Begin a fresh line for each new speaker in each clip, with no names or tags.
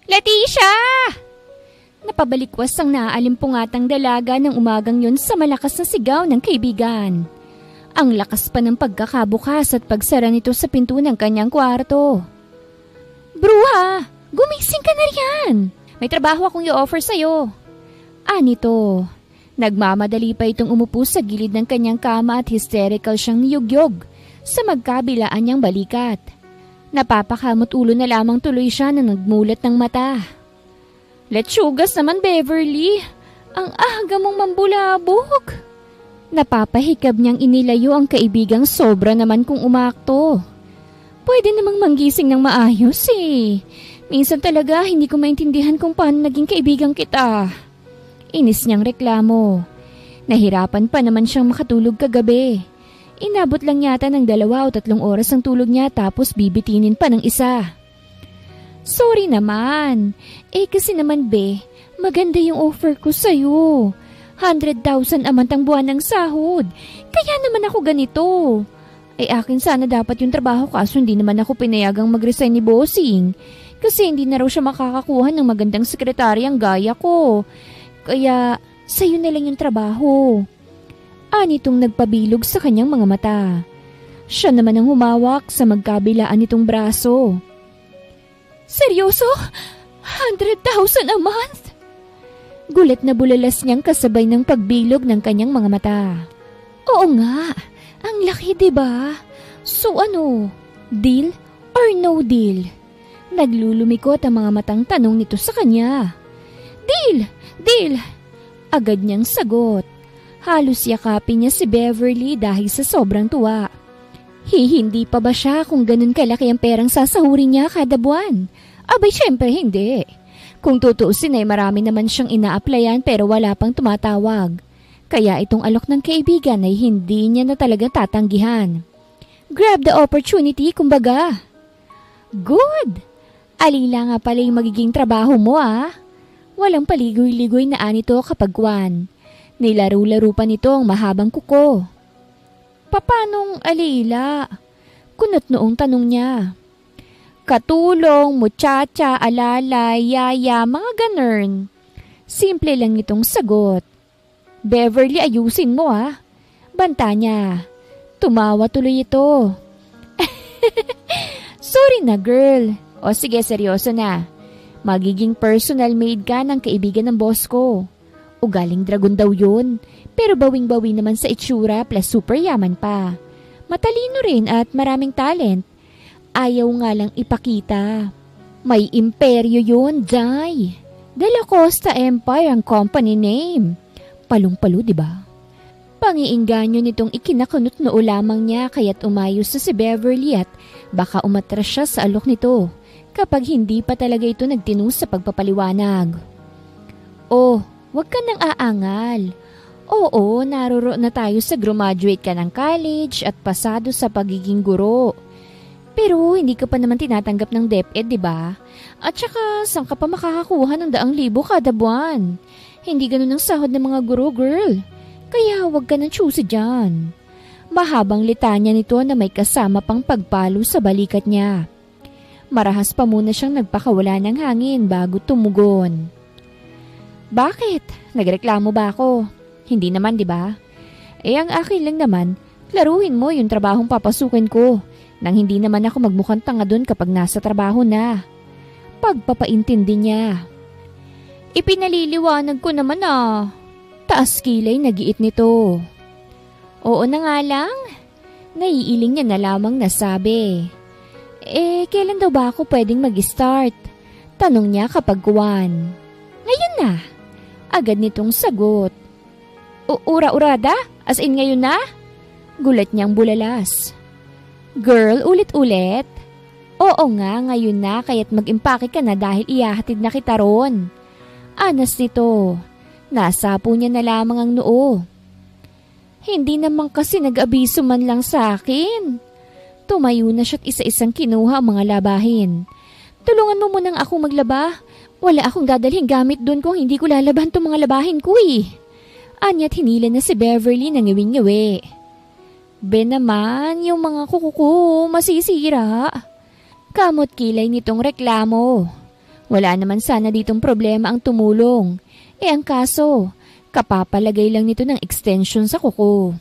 Leticia! Napabalikwas ang naaalimpungatang dalaga ng umagang yun sa malakas na sigaw ng kaibigan. Ang lakas pa ng pagkakabukas at pagsara nito sa pinto ng kanyang kwarto. Bruha! Gumising ka na riyan! May trabaho akong i-offer sa'yo. Anito. Nagmamadali pa itong umupo sa gilid ng kanyang kama at hysterical siyang niyugyog sa magkabilaan niyang balikat. Napapakamot ulo na lamang tuloy siya na nagmulat ng mata. Letsugas naman, Beverly. Ang aga mong mambulabog. Napapahikab niyang inilayo ang kaibigang sobra naman kung umakto. Pwede namang manggising ng maayos eh. Minsan talaga hindi ko maintindihan kung paano naging kaibigan kita. Inis niyang reklamo. Nahirapan pa naman siyang makatulog kagabi. Inabot lang yata ng 2 o 3 oras ang tulog niya tapos bibitinin pa ng isa. Sorry naman. Kasi naman maganda yung offer ko sa'yo. 100,000 amantang buwan ng sahod. Kaya naman ako ganito. Akin sana dapat yung trabaho kaso hindi naman ako pinayagang mag-resign ni bossing. Kasi hindi na raw siya makakakuha ng magandang sekretaryang gaya ko. Kaya sa'yo na lang yung trabaho. Anitong nagpabilog sa kanyang mga mata. Siya naman ang humawak sa magkabilaan nitong braso. Seryoso? 100,000 a month? Gulat na bulalas niyang kasabay ng pagbilog ng kanyang mga mata. Oo nga, ang laki diba? So ano, deal or no deal? Naglulumikot ang mga matang tanong nito sa kanya. Deal! Deal! Agad niyang sagot. Halos yakapin niya si Beverly dahil sa sobrang tuwa. Hindi pa ba siya kung ganun kalaki ang perang sasahurin niya kada buwan? Abay syempre hindi. Kung tutuusin ay marami naman siyang ina-applyan pero wala pang tumatawag. Kaya itong alok ng kaibigan ay hindi niya na talaga tatanggihan. Grab the opportunity kumbaga. Good! Alila nga pala yung magiging trabaho mo Walang paligoy-ligoy na anito kapag kwan. Nilaro-laro pa nito ang mahabang kuko. Papanong alila? Kunot noong tanong niya. Katulong, muchacha, alalay, yaya, mga ganern. Simple lang itong sagot. Beverly, ayusin mo Banta niya. Tumawa tuloy ito. Sorry na girl. O sige, seryoso na. Magiging personal maid ka ng kaibigan ng boss ko. Ugaling dragon daw yun. Pero bawing-bawi naman sa itsura plus super yaman pa. Matalino rin at maraming talent. Ayaw nga lang ipakita. May imperyo yun, Jai. De La Costa Empire ang company name. Palong-palo, diba? Pangiinganyo nitong ikinakunot noo lamang niya kaya't umayos sa si Beverly at baka umatras siya sa alok nito kapag hindi pa talaga ito nagtinus sa pagpapaliwanag. Oh, wag ka nang aangal. Oo, naroroon na tayo sa graduate ka ng college at pasado sa pagiging guro. Pero hindi ka pa naman tinatanggap ng DepEd, di ba? At saka, saan ka pa makakakuha ng 100,000 kada buwan? Hindi ganun ang sahod ng mga guro, girl. Kaya wag ka nang choosy dyan. Mahabang litanya nito na may kasama pang pagpalo sa balikat niya. Marahas pa muna siyang nagpakawala ng hangin bago tumugon. Bakit? Nagreklamo ba ako? Hindi naman, di ba? Ang akin lang naman, klaruhin mo yung trabahong papasukin ko. Nang hindi naman ako magmukhang tanga doon kapag nasa trabaho na. Pagpapaintindi niya. Ipinaliliwanag ko naman Taas kilay nagiit nito. Oo na nga lang. Naiiling niya na lamang nasabi. Kailan daw ba ako pwedeng mag-start? Tanong niya kapag kuwan. Ngayon na. Agad nitong sagot. Ura-urada? As in ngayon na? Gulat niyang bulalas. Girl, ulit-ulit? Oo nga, ngayon na kaya't mag-impake ka na dahil ihahatid na kita ron. Anas nito. Nasapo niya na lamang ang noo. Hindi naman kasi nag-abiso man lang sa akin. Tumayo na siya't isa-isang kinuha ang mga labahin. Tulungan mo munang akong maglaba. Wala akong dadalhin gamit doon kung hindi ko lalaban itong mga labahin ko Anya't hinila na si Beverly ng ngiwing-ngiwi. Be naman, yung mga kuko ko masisira. Kamot kilay nitong reklamo. Wala naman sana ditong problema ang tumulong. Ang kaso, kapapalagay lang nito ng extension sa kuko.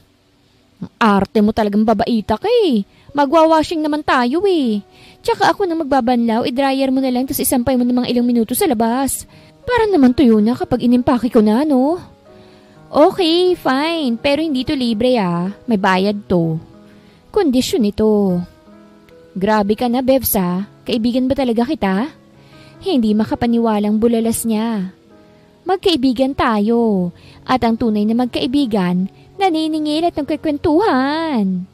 Ang arte mo talagang babaita ka eh. Magwawashing naman tayo eh. Tsaka ako nang magbabanlaw, i-dryer mo na lang tapos isampay mo ng mga ilang minuto sa labas. Para naman tuyo na kapag inimpake ko na, no? Okay, fine. Pero hindi to libre ah. May bayad to. Kondisyon ito. Grabe ka na, Bebs ah. Kaibigan ba talaga kita? Hindi makapaniwalang bulalas niya. Magkaibigan tayo. At ang tunay na magkaibigan, naniningil at nagkikwentuhan.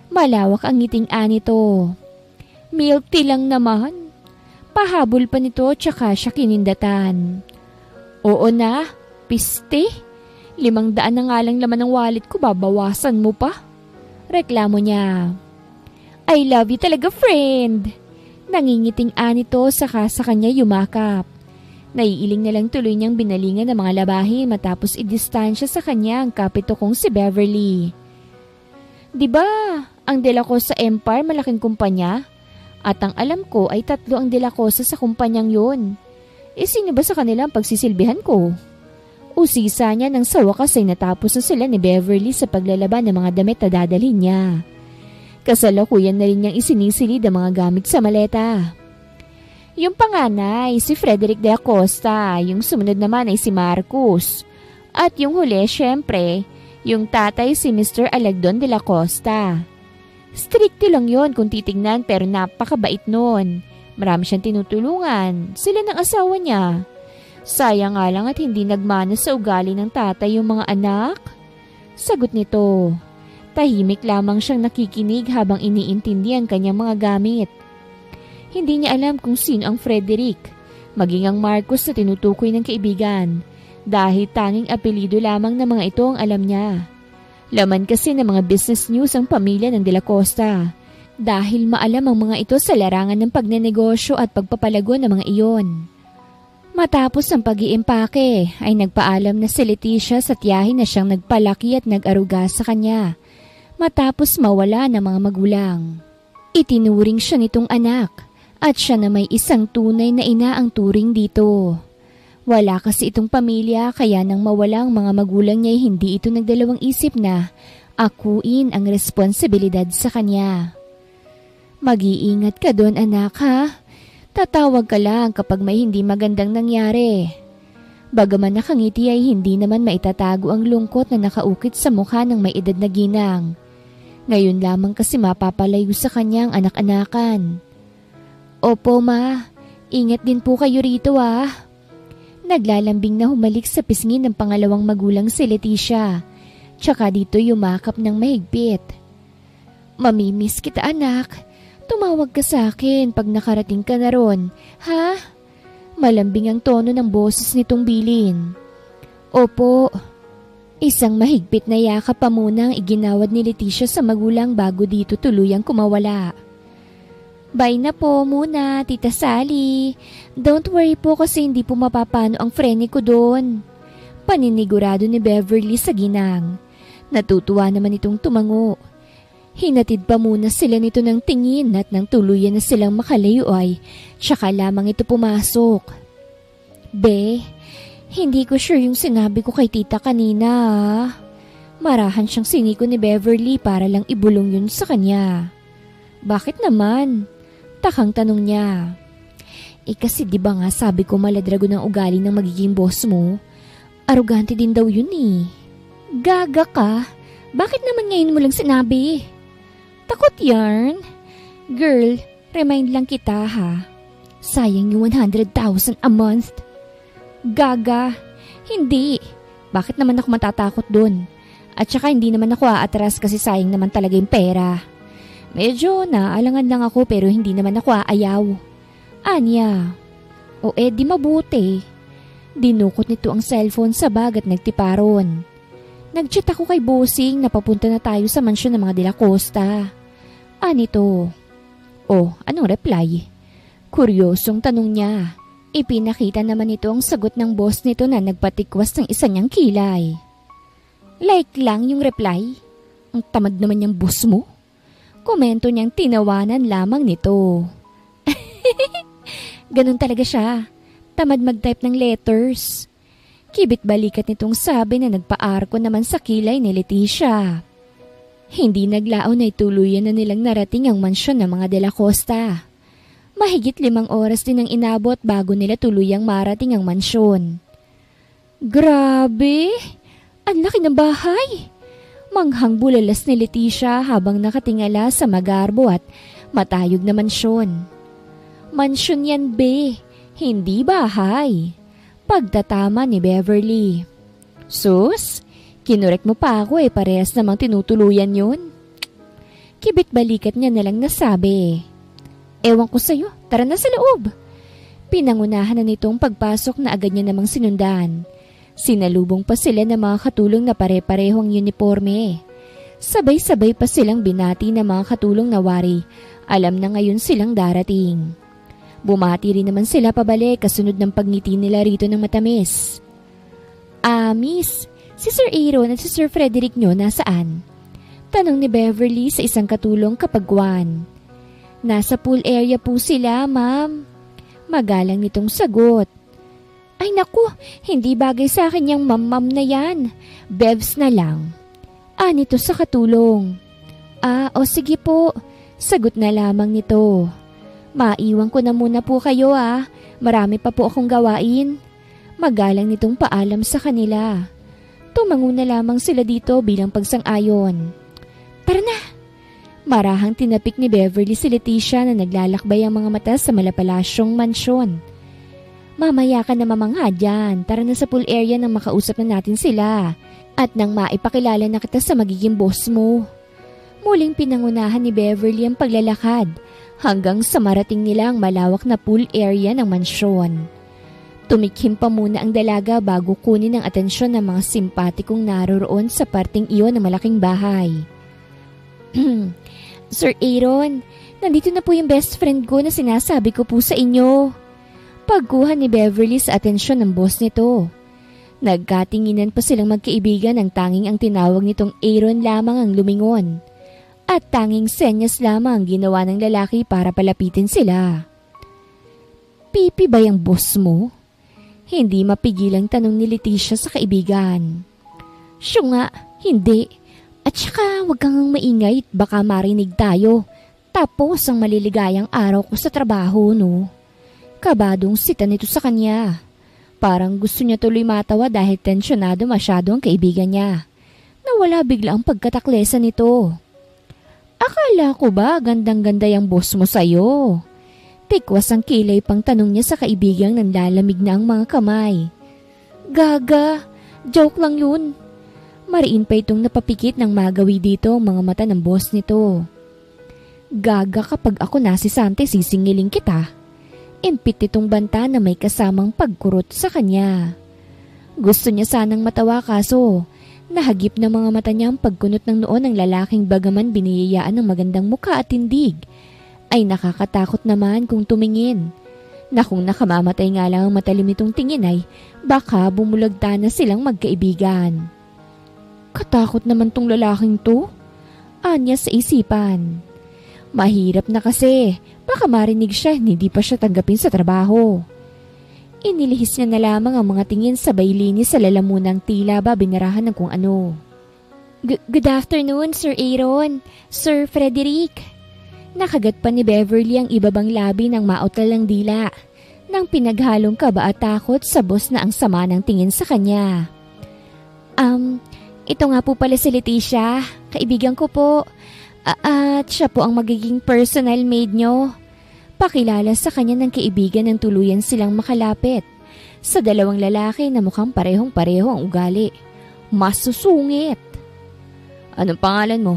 Malawak ang ngiting nito. Milk tea lang naman. Pahabol pa nito tsaka siya kinindatan. Oo na, piste. 500 na nga lang laman ng wallet ko, babawasan mo pa. Reklamo niya. I love you talaga, friend. Nangingiting nito saka sa kanya yumakap. Naiiling na lang tuloy niyang binalingan ng mga labahin matapos idistansya sa kanya ang kapito kong si Beverly. Diba, ang De La Cosa Empire malaking kumpanya? At ang alam ko ay 3 ang De La Cosa sa kumpanyang yun. Sino ba sa kanila ang pagsisilbihan ko? Usisa niya nang sa wakas ay natapos na sila ni Beverly sa paglalaban ng mga damit na dadalhin niya. Kasalukuyan na rin niyang isinisilid ang mga gamit sa maleta. Yung panganay, si Frederick de Acosta. Yung sumunod naman ay si Marcus. At yung huli, syempre, yung tatay si Mr. Alagdon de la Costa. Stricto lang yon kung titingnan pero napakabait nun. Marami siyang tinutulungan. Sila ng asawa niya. Sayang nga lang at hindi nagmana sa ugali ng tatay yung mga anak. Sagot nito. Tahimik lamang siyang nakikinig habang iniintindi ang kanyang mga gamit. Hindi niya alam kung sino ang Frederick, maging ang Marcos na tinutukoy ng kaibigan, dahil tanging apelido lamang ng mga ito ang alam niya. Laman kasi ng mga business news ang pamilya ng De La Costa, dahil maalam ang mga ito sa larangan ng pagnenegosyo at pagpapalago ng mga iyon. Matapos ang pag-iimpake ay nagpaalam na si Leticia sa tiyahin na siyang nagpalaki at nag-aruga sa kanya. Matapos mawala ng mga magulang. Itinuring siya nitong anak at siya na may isang tunay na ina ang turing dito. Wala kasi itong pamilya kaya nang mawala ang mga magulang niya hindi ito nagdalawang isip na akuin ang responsibilidad sa kanya. Mag-iingat ka doon anak ha. Tatawag ka lang kapag may hindi magandang nangyari. Bagaman nakangiti ay hindi naman maitatago ang lungkot na nakaukit sa mukha ng may edad na ginang. Ngayon lamang kasi mapapalayo sa kanyang anak-anakan. Opo ma, ingat din po kayo rito ah. Naglalambing na humalik sa pisngi ng pangalawang magulang si Leticia. Tsaka dito yumakap ng mahigpit. Mamimiss kita anak. Tumawag ka sa akin pag nakarating ka na ron, ha? Malambing ang tono ng boses nitong Bilin. Opo. Isang mahigpit na yakap pa muna ang iginawad ni Leticia sa magulang bago dito tuluyang kumawala. Bye na po muna, Tita Sally. Don't worry po kasi hindi po mapapano ang frene ko doon. Paninigurado ni Beverly sa ginang. Natutuwa naman itong tumango. Hinatid pa muna sila nito ng tingin at nang tuluyan na silang makalayo ay tsaka lamang ito pumasok. Be, hindi ko sure yung sinabi ko kay tita kanina ah. Marahan siyang siniko ni Beverly para lang ibulong yun sa kanya. Bakit naman? Takang tanong niya. Kasi di ba nga sabi ko maladrago ng ugali ng magiging boss mo? Arugante din daw yun eh. Gaga ka? Bakit naman ngayon mo lang sinabi? Takot yarn? Girl, remind lang kita ha. Sayang yung 100,000 a month. Gaga, hindi. Bakit naman ako matatakot dun? At saka hindi naman ako aatras kasi sayang naman talaga yung pera. Medyo naalangan lang ako pero hindi naman ako aayaw. Anya. O di mabuti. Dinukot nito ang cellphone sa bag at nagtiparon. Nag-chat ako kay Bossing na papunta na tayo sa mansyon ng mga De La Costa. Anito? Anong reply? Kuryosong tanong niya. Ipinakita naman ito ang sagot ng boss nito na nagpatikwas ng isa niyang kilay. Like lang yung reply? Ang tamad naman niyang boss mo. Komento niyang tinawanan lamang nito. Ganun talaga siya. Tamad mag-type ng letters. Kibit balikat nitong sabi na nagpa-arko naman sa kilay ni Leticia. Hindi naglaon ay tuluyan na nilang narating ang mansyon ng mga De La Costa. Mahigit 5 oras din ang inabot bago nila tuluyang marating ang mansyon. Grabe! Ang laki ng bahay! Manghang bulalas ni Leticia habang nakatingala sa magarbo at matayog na mansyon. Mansyon yan, be. Hindi bahay. Pagtatama ni Beverly. Sus, kinurek mo pa ako parehas namang tinutuluyan yun. Kibit balikat niya nalang nasabi. Ewan ko sa'yo, tara na sa loob. Pinangunahan na nitong pagpasok na agad niya namang sinundan. Sinalubong pa sila ng mga katulong na pare-parehong uniforme. Sabay-sabay pa silang binati ng mga katulong na wari. Alam na ngayon silang darating. Bumati rin naman sila pabalik kasunod ng pagngiti nila rito ng matamis. Miss, si Sir Aaron at si Sir Frederick nyo nasaan? Tanong ni Beverly sa isang katulong kapagwan. Nasa pool area po sila, ma'am. Magalang nitong sagot. Ay naku, hindi bagay sa akin yung ma'am na yan. Bevs na lang. Nito sa katulong. O sige po. Sagot na lamang nito. Maiwan ko na muna po kayo Marami pa po akong gawain. Magalang nitong paalam sa kanila. Tumango na lamang sila dito bilang pagsang-ayon. Tara na! Marahang tinapik ni Beverly si Leticia na naglalakbay ang mga mata sa malapalasyong mansyon. Mamaya ka na mamangha dyan. Tara na sa pool area nang makausap na natin sila. At nang maipakilala na kita sa magiging boss mo. Muling pinangunahan ni Beverly ang paglalakad hanggang sa marating nila ang malawak na pool area ng mansyon. Tumikhim pa muna ang dalaga bago kunin ang atensyon ng mga simpatikong naroroon sa parting iyon ng malaking bahay. Sir Aaron, nandito na po yung best friend ko na sinasabi ko po sa inyo. Pagkuha ni Beverly sa atensyon ng boss nito. Nagkatinginan pa silang magkaibigan ng tanging ang tinawag nitong Aaron lamang ang lumingon. At tanging senyas lamang ginawa ng lalaki para palapitin sila. Pipi ba yung boss mo? Hindi mapigilang tanong ni Leticia sa kaibigan. Siya nga, hindi. At saka huwag kang maingay at baka marinig tayo. Tapos ang maliligayang araw ko sa trabaho, no? Kabadong sita nito sa kanya. Parang gusto niya tuloy matawa dahil tensyonado masyado ang kaibigan niya. Nawala bigla ang pagkataklesa nito. Akala ko ba gandang-ganda yung boss mo sa'yo? Tikwas ang kilay pang tanong niya sa kaibigang nanlalamig na ang mga kamay. Gaga, joke lang yun. Mariin pa itong napapikit ng magawi dito ang mga mata ng boss nito. Gaga kapag ako nasisante sisingiling kita. Impit itong banta na may kasamang pagkurot sa kanya. Gusto niya sanang matawa kaso nahagip na mga mata niya ang pagkunot ng noon ng lalaking bagaman biniyayaan ng magandang mukha at tindig. Ay nakakatakot naman kung tumingin. Na kung nakamamatay nga lang ang matalim nitong tingin ay baka bumulagta na silang magkaibigan. Katakot naman tong lalaking to. Anya sa isipan. Mahirap na kasi. Baka marinig siya, hindi pa siya tanggapin sa trabaho. Inilihis niya na lamang ang mga tingin sabay linis sa lalamunang tila ba binarahan ng kung ano. Good afternoon, Sir Aaron. Sir Frederick. Nakagat pa ni Beverly ang ibabang labi ng mautalang dila nang pinaghalong kaba at takot sa boss na ang sama ng tingin sa kanya. Ito nga po pala si Leticia. Kaibigan ko po. At siya po ang magiging personal maid nyo. Pakilala sa kanya ng kaibigan ng tuluyan silang makalapit sa dalawang lalaki na mukhang parehong-pareho ang ugali. Mas susungit. Anong pangalan mo?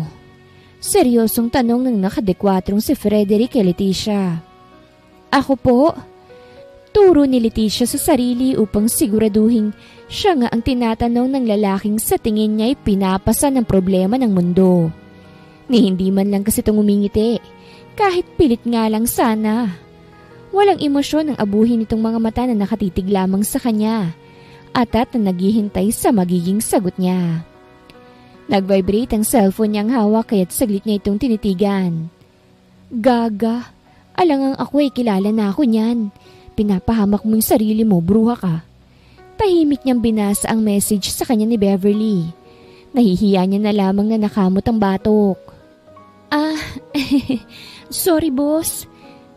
Seryosong tanong ng nakadekwatrong si Frederick kay Leticia. Ako po. Turo ni Leticia sa sarili upang siguraduhin siya nga ang tinatanong ng lalaking sa tingin niya ay pinapasa ng problema ng mundo. Ni hindi man lang kasi itong umingiti, kahit pilit nga lang sana. Walang emosyon ang abuhin nitong mga mata na nakatitig lamang sa kanya, at na naghihintay sa magiging sagot niya. Nag-vibrate ang cellphone niyang hawak kaya't saglit niya itong tinitigan. Gaga, alangang ako kilala na ako niyan. Pinapahamak mo yung sarili mo, bruha ka. Tahimik niyang binasa ang message sa kanya ni Beverly. Nahihiya niya na lamang na nakamot ang batok. Sorry boss.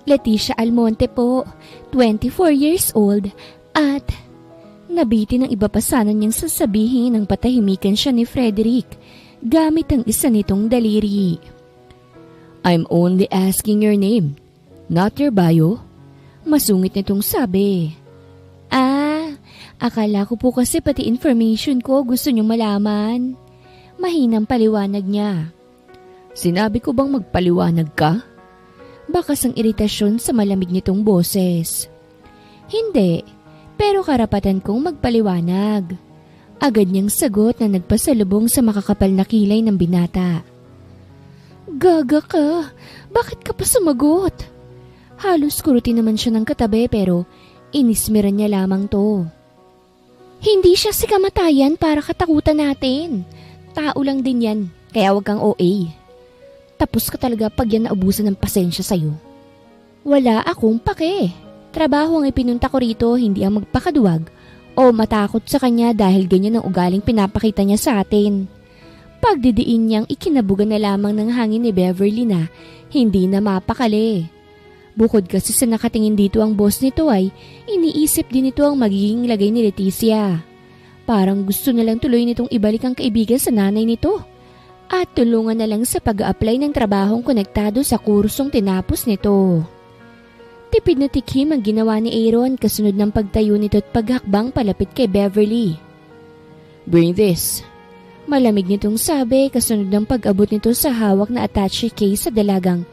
Leticia Almonte po, 24 years old at nabitin ng iba pa sana niyang sasabihin nang patahimikan siya ni Frederick gamit ang isa nitong daliri. I'm only asking your name, not your bio. Masungit nitong sabi. Akala ko po kasi pati information ko gusto niyong malaman. Mahinang paliwanag niya. Sinabi ko bang magpaliwanag ka? Bakas ang iritasyon sa malamig nitong boses. Hindi, pero karapatan kong magpaliwanag. Agad niyang sagot na nagpasalubong sa makakapal na kilay ng binata. Gaga ka, bakit ka pa sumagot? Halos kurutin naman siya ng katabi pero inismiran niya lamang to. Hindi siya si kamatayan para katakutan natin. Tao lang din yan, kaya wag kang OA. Tapos ka talaga pag yan naubusan ng pasensya sa'yo. Wala akong pake. Trabaho ang ipinunta ko rito, hindi ang magpakaduwag o matakot sa kanya dahil ganyan ang ugaling pinapakita niya sa atin. Pagdidiin niyang ikinabugan na lamang ng hangin ni Beverly na hindi na mapakali. Bukod kasi sa nakatingin dito ang boss nito ay iniisip din ito ang magiging lagay ni Leticia. Parang gusto na lang tuloy nitong ibalik ang kaibigan sa nanay nito at tulungan na lang sa pag-a-apply ng trabahong konektado sa kursong tinapos nito. Tipid na tikim ang ginawa ni Aaron kasunod ng pagtayo nito at paghakbang palapit kay Beverly. Bring this. Malamig nitong sabi kasunod ng pag-abot nito sa hawak na attache case sa dalagang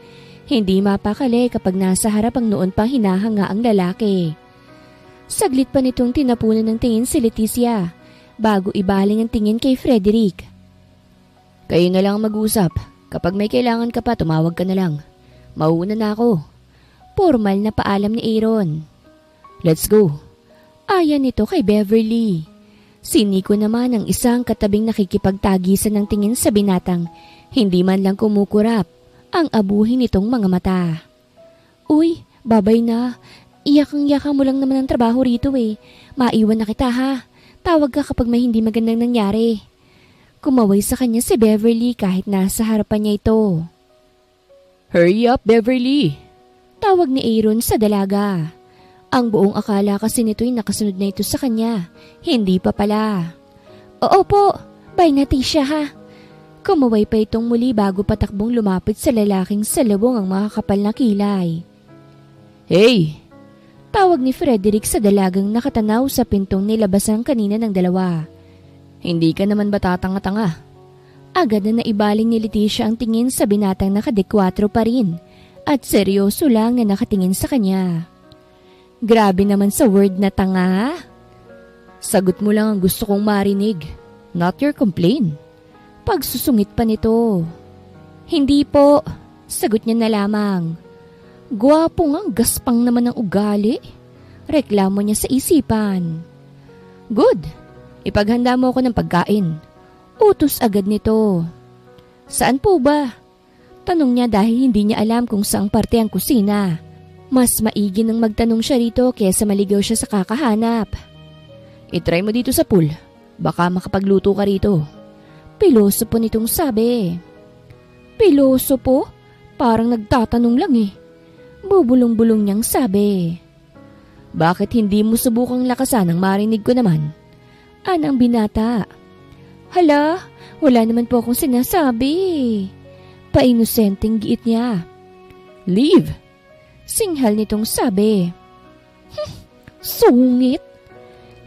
hindi mapakali kapag nasa harap ang noon pang hinahanga ang lalaki. Saglit pa nitong tinapunan ng tingin si Leticia bago ibaling ang tingin kay Frederick. Kayo na lang mag-usap. Kapag may kailangan ka pa, tumawag ka na lang. Mauuna na ako. Formal na paalam ni Aaron. Let's go. Ayan nito kay Beverly. Siniko naman ang isang katabing nakikipagtagisan ng tingin sa binatang hindi man lang kumukurap ang abuhin nitong mga mata. Uy, babay na. Iyakang-yaka mo lang naman ang trabaho rito eh. Maiwan na kita ha. Tawag ka kapag may hindi magandang nangyari. Kumaway sa kanya si Beverly kahit nasa harapan niya ito. Hurry up, Beverly! Tawag ni Aaron sa dalaga. Ang buong akala kasi nito'y nakasunod na ito sa kanya. Hindi pa pala. Oo po, bye na Tisha ha. Kumaway pa itong muli bago patakbong lumapit sa lalaking salubong ang makakapal na kilay. Hey! Tawag ni Frederick sa dalagang nakatanaw sa pintong nilabasan kanina ng dalawa. Hindi ka naman ba tatanga-tanga? Agad na naibaling ni Leticia ang tingin sa binatang nakadekwatro pa rin at seryoso lang na nakatingin sa kanya. Grabe naman sa word na tanga. Sagot mo lang ang gusto kong marinig, not your complaint. Pagsusungit pa nito. Hindi po, sagot niya na lamang. Gwapo ngang gaspang naman ang ugali. Reklamo niya sa isipan. Good, ipaghanda mo ako ng pagkain. Utos agad nito. Saan po ba? Tanong niya dahil hindi niya alam kung saang parte ang kusina. Mas maigi nang magtanong siya rito kaysa maligaw siya sa kakahanap. I-try mo dito sa pool. Baka makapagluto ka rito. Piloso po nitong sabi. Piloso po? Parang nagtatanong lang eh. Bubulong-bulong niyang sabi. Bakit hindi mo subukang lakasan ang marinig ko naman? Anang binata. Hala, wala naman po akong sinasabi. Painosenteng giit niya. Leave! Singhal nitong sabi. Sungit!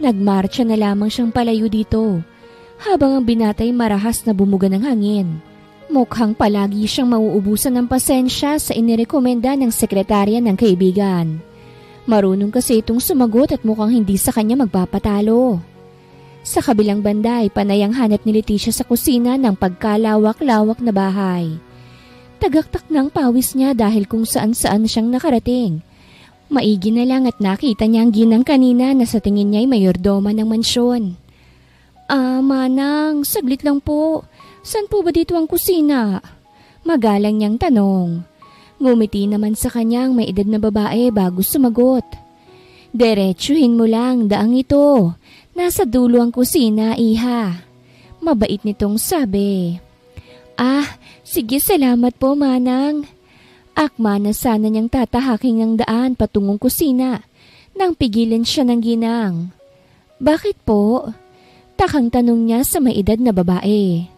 Nagmarcha na lamang siyang palayo dito. Habang ang binatay marahas na bumuga ng hangin. Mukhang palagi siyang mauubusan ng pasensya sa inirekomenda ng sekretarya ng kaibigan. Marunong kasi itong sumagot at mukhang hindi sa kanya magpapatalo. Sa kabilang banda ay panayang hanap ni Leticia sa kusina ng pagkalawak-lawak na bahay. Tagaktak ng pawis niya dahil kung saan-saan siyang nakarating. Maigi na lang at nakita niya ang ginang kanina na sa tingin niya ay mayordoma ng mansyon. Manang, saglit lang po. Saan po ba dito ang kusina? Magalang niyang tanong. Ngumiti naman sa kanyang may edad na babae bago sumagot. Diretsuhin mo lang daang ito. Nasa dulo ang kusina, iha. Mabait nitong sabi. Sige salamat po manang. Akma na sana niyang tatahaking ng daan patungong kusina nang pigilan siya ng ginang. Bakit po? Takang tanong niya sa may edad na babae.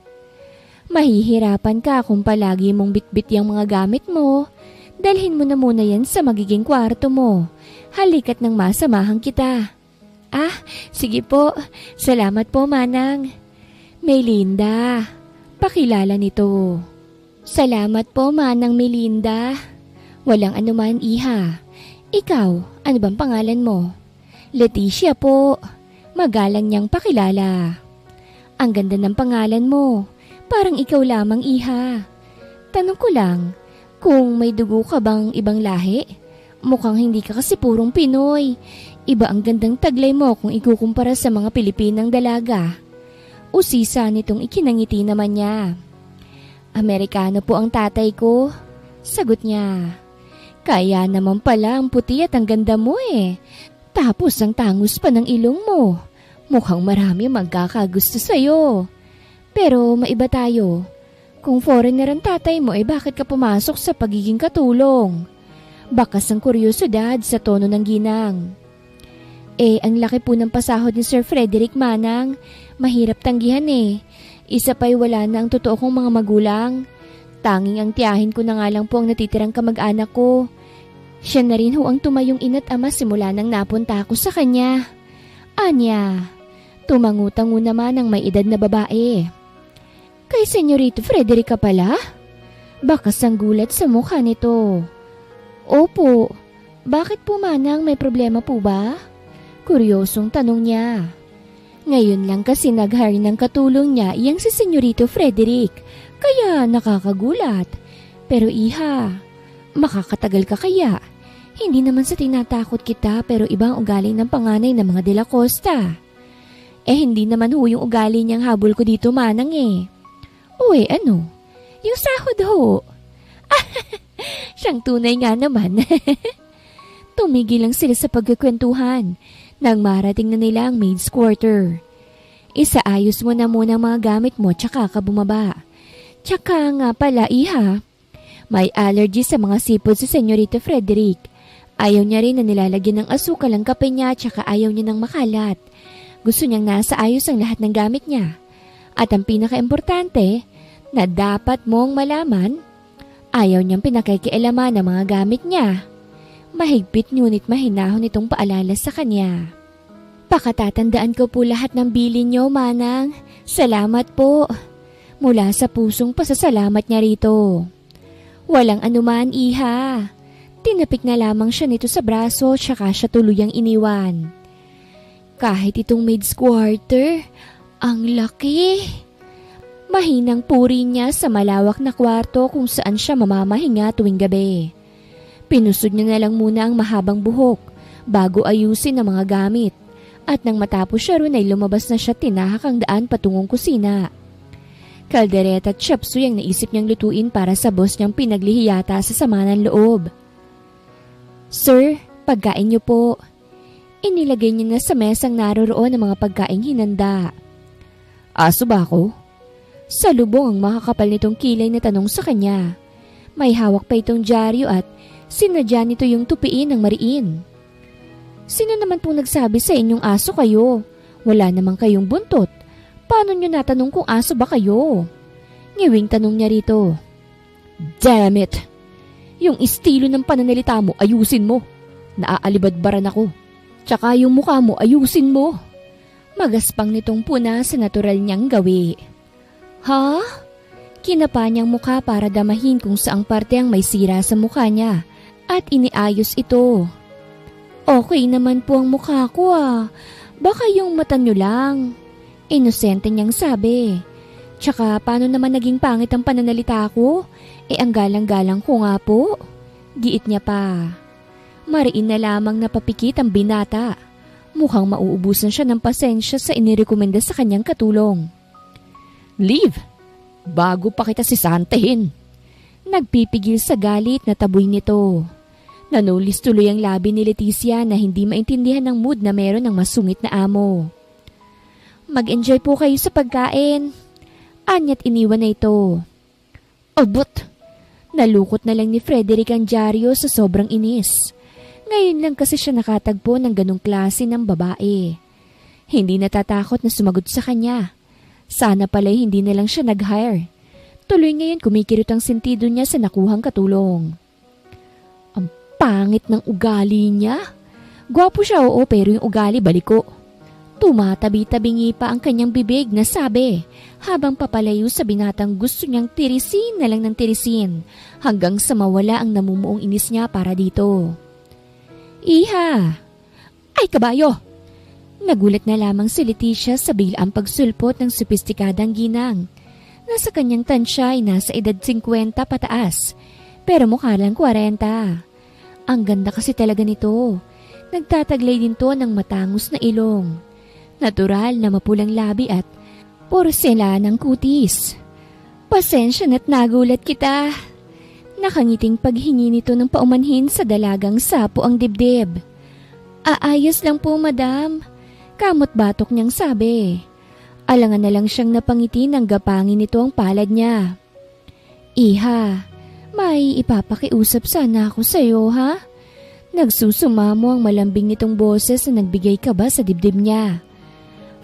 Mahihirapan ka kung palagi mong bitbit yung mga gamit mo. Dalhin mo na muna yan sa magiging kwarto mo. Halika't nang masamahan kita. Sige po. Salamat po, manang. Melinda. Pakilala nito. Salamat po, manang Melinda. Walang anuman, iha. Ikaw, ano bang pangalan mo? Leticia po. Magalang niyang pakilala. Ang ganda ng pangalan mo. Parang ikaw lamang, iha. Tanong ko lang, kung may dugo ka bang ibang lahi? Mukhang hindi ka kasi purong Pinoy. Iba ang gandang taglay mo kung ikukumpara sa mga Pilipinang dalaga. Usisa nitong ikinangiti naman niya. Amerikano po ang tatay ko. Sagot niya. Kaya naman pala ang puti at ang ganda mo eh. Tapos ang tangos pa ng ilong mo. Mukhang marami magkakagusto sa'yo. Pero maiba tayo. Kung foreigner ang tatay mo, bakit ka pumasok sa pagiging katulong? Bakas ang kuryosidad sa tono ng ginang. Ang laki po ng pasahod ni Sir Frederick, manang. Mahirap tanggihan eh. Isa pa'y wala na ang totoo kong mga magulang. Tanging ang tiyahin ko na nga lang po ang natitirang kamag-anak ko. Siya na rin ho ang tumayong ina't ama simula nang napunta ako sa kanya. Anya, tumangutango naman ang may edad na babae. Kay Senyorito Frederick ka pala? Bakas ang gulat sa mukha nito. Opo. Bakit po manang, may problema po ba? Kuryosong tanong niya. Ngayon lang kasi nag-hire ng katulong niya iyang si Senyorito Frederick. Kaya nakakagulat. Pero iha, makakatagal ka kaya? Hindi naman sa tinatakot kita pero ibang ugali ng panganay ng mga De La Costa. Hindi naman ho yung ugali niyang habol ko dito manang eh. Ano? Yung sahod ho. Siyang tunay nga naman. Tumigil lang sila sa pagkakwentuhan nang marating na nila ang maid's quarter. Isaayos mo na muna ang mga gamit mo tsaka ka bumaba. Tsaka nga pala iha, may allergy sa mga seafood si Senyorito Frederick. Ayaw niya rin na nilalagyan ng asukal ang kape niya tsaka ayaw niya ng makalat. Gusto niyang nasa ayos ang lahat ng gamit niya. At ang pinaka-importante na dapat mong malaman, ayaw niyang pinakikialaman ng mga gamit niya. Mahigpit ngunit mahinahon itong paalala sa kanya. Pakatatandaan ko po lahat ng bilin niyo, manang. Salamat po. Mula sa pusong pasasalamat niya rito. Walang anuman, iha. Tinapik na lamang siya nito sa braso tsaka siya tuluyang iniwan. Kahit itong maid's quarter, ang laki. Mahinang puri niya sa malawak na kwarto kung saan siya mamamahinga tuwing gabi. Pinusod niya na lang muna ang mahabang buhok bago ayusin ang mga gamit. At nang matapos siya ron ay lumabas na siya tinahak ang daan patungong kusina. Kaldereta at chapsuy ang naisip niyang lutuin para sa boss niyang pinaglihiyata sa sama ng loob. Sir, pagkain niyo po. Inilagay niya na sa mesang naroroon ang mga pagkaing hinanda. Aso ba ako? Sa lubong ang makakapal nitong kilay na tanong sa kanya. May hawak pa itong dyaryo at sinadya nito yung tupiin ng mariin. Sino naman pong nagsabi sa inyong aso kayo? Wala namang kayong buntot. Paano niyo natanong kung aso ba kayo? Ngiwing tanong niya rito. Damn it! Yung estilo ng pananalita mo, ayusin mo. Naaalibadbaran ako. Tsaka yung mukha mo, ayusin mo. Magaspang nitong puna sa natural niyang gawi. Ha? Kinapa niyang mukha para damahin kung saang parte ang may sira sa mukha niya at iniayos ito. Okay naman po ang mukha ko ah. Baka yung mata niyo lang. Inosente niyang sabi. Tsaka paano naman naging pangit ang pananalita ko? Ang galang-galang ko nga po. Giit niya pa. Mariin na lamang napapikit ang binata. Mukhang mauubusan siya ng pasensya sa inirekomenda sa kanyang katulong. Leave? bago pa kita sisantahin. Nagpipigil sa galit na taboy nito. Nanulis tuloy ang labi ni Leticia na hindi maintindihan ng mood na meron ng masungit na amo. Mag-enjoy po kayo sa pagkain. Anya't iniwan na ito. Abot! Nalukot na lang ni Frederick ang dyaryo sa sobrang inis. Ngayon lang kasi siya nakatagpo ng ganong klase ng babae. Hindi natatakot na sumagot sa kanya. Sana pala'y hindi na lang siya nag-hire. Tuloy ngayon kumikirot ang sentido niya sa nakuhang katulong. Ang pangit ng ugali niya. Gwapo siya, oo, pero yung ugali baliko. Tumatabi-tabingi pa ang kanyang bibig na sabi habang papalayo sa binatang gusto niyang tirisin na lang ng tirisin hanggang sa mawala ang namumuong inis niya para dito. Iha! Ay kabayo! Nagulat na lamang si Leticia sa biglaang pagsulpot ng sopistikadang ginang. Nasa kanyang tansya ay nasa edad 50 pataas, pero mukha lang 40. Ang ganda kasi talaga nito. Nagtataglay din to ng matangos na ilong. Natural na mapulang labi at porselanang kutis. Pasensya na't nagulat kita. Nakangiting paghingi nito ng paumanhin sa dalagang sapo ang dibdib. Aayos lang po, madam. Kamot batok niyang sabi. Alangan na lang siyang napangiti ng gapangin nito ang palad niya. Iha, may ipapakiusap sana ako sa'yo, ha? Nagsusumamo ang malambing nitong boses na nagbigay kaba sa dibdib niya.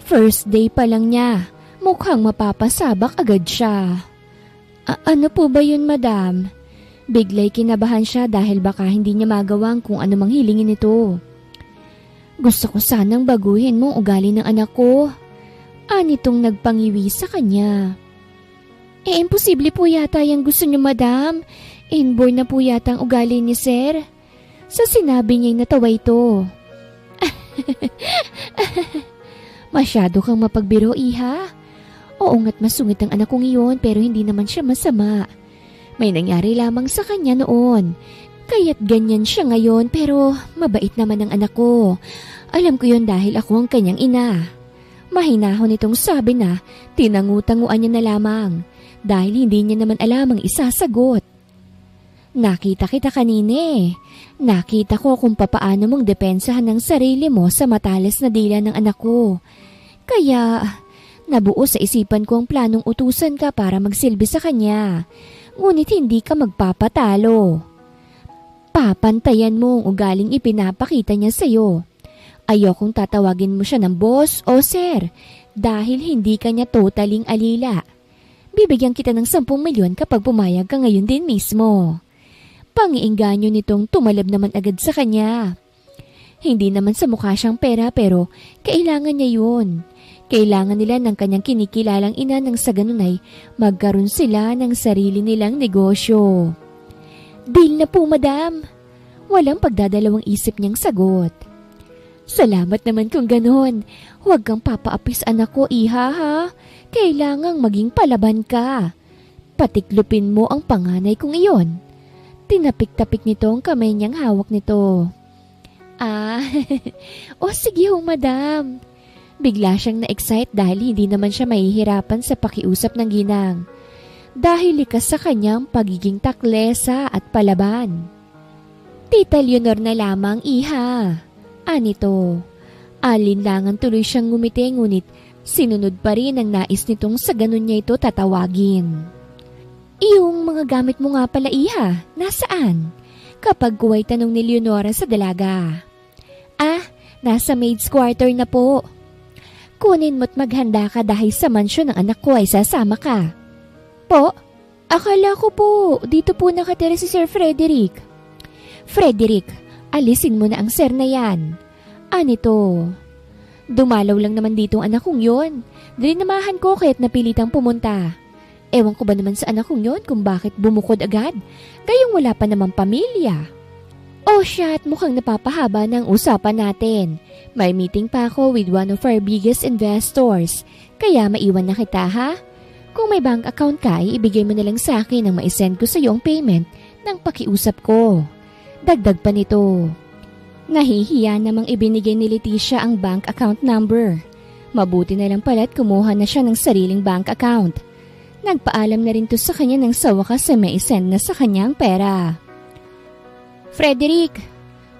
First day pa lang niya, mukhang mapapasabak agad siya. Ano po ba yun, madam? Biglay kinabahan siya dahil baka hindi niya magawang kung ano mang hilingin nito. Gusto ko sanang baguhin mo ang ugali ng anak ko. Anitong nagpangiwi sa kanya. Imposible po yata yung gusto niyo, madam. Inborn na po yata ang ugali ni sir. Sa sinabi niya'y natawa ito. Masyado kang mapagbiro, iha. Oo nga't masungit ang anak kong iyon pero hindi naman siya masama. May nangyari lamang sa kanya noon. Kaya't ganyan siya ngayon pero mabait naman ang anak ko. Alam ko yun dahil ako ang kanyang ina. Mahinahon itong sabi na tinangutanguan niya na lamang dahil hindi niya naman alam ang isasagot. Nakita kita kanine. Nakita ko kung papaano mong depensahan ng sarili mo sa matalas na dila ng anak ko. Kaya nabuo sa isipan ko ang planong utusan ka para magsilbi sa kanya. Ngunit hindi ka magpapatalo. Papantayan mo ang ugaling ipinapakita niya sa'yo. Ayokong tatawagin mo siya ng boss o sir dahil hindi ka niya totaling alila. Bibigyan kita ng 10 milyon kapag pumayag ka ngayon din mismo. Pangiingganyo nitong tumalab naman agad sa kanya. Hindi naman sa mukha siyang pera pero kailangan niya yun. Kailangan nila ng kanyang kinikilalang ina nang sa ganun ay magkaroon sila ng sarili nilang negosyo. Deal na po, madam. Walang pagdadalawang isip niyang sagot. Salamat naman kung ganon. Huwag kang papaapis anak ko, iha ha. Kailangang maging palaban ka. Patiklupin mo ang panganay kong iyon. Tinapik-tapik nito ang kamay niyang hawak nito. O sige ho, madam. Bigla siyang na-excite dahil hindi naman siya mahihirapan sa pakiusap ng ginang. Dahil likas sa kanyang pagiging taklesa at palaban. Tita Leonor na lamang, iha. Anito. Alinlangan tuloy siyang ngumiti ngunit sinunod pa rin ang nais nitong sa ganun niya ito tatawagin. Iyong mga gamit mo nga pala, iha. Nasaan? Kapag kuway tanong ni Leonora sa dalaga. Nasa maid's quarter na po. Kunin mo't maghanda ka dahil sa mansyon ng anak ko ay sasama ka. Po? Akala ko po, dito po nakatira si Sir Frederick. Frederick, alisin mo na ang sir na yan. Anito? Dumalaw lang naman dito ang anak kong yon. Dinamahan ko kaya't napilitang pumunta. Ewan ko ba naman sa anak kong yon kung bakit bumukod agad? Gayong wala pa namang pamilya. Oh shit, mukhang napapahaba ng usapan natin. May meeting pa ako with one of our biggest investors. Kaya maiwan na kita, ha? Kung may bank account ka, ibigay mo na lang sa akin ang maisend ko sa iyo ang payment ng pakiusap ko. Dagdag pa nito. Nahihiya namang ibinigay ni Leticia ang bank account number. Mabuti na lang pala't kumuha na siya ng sariling bank account. Nagpaalam na rin to sa kanya nang sa wakas ay may isend na sa kanyang pera. Frederick,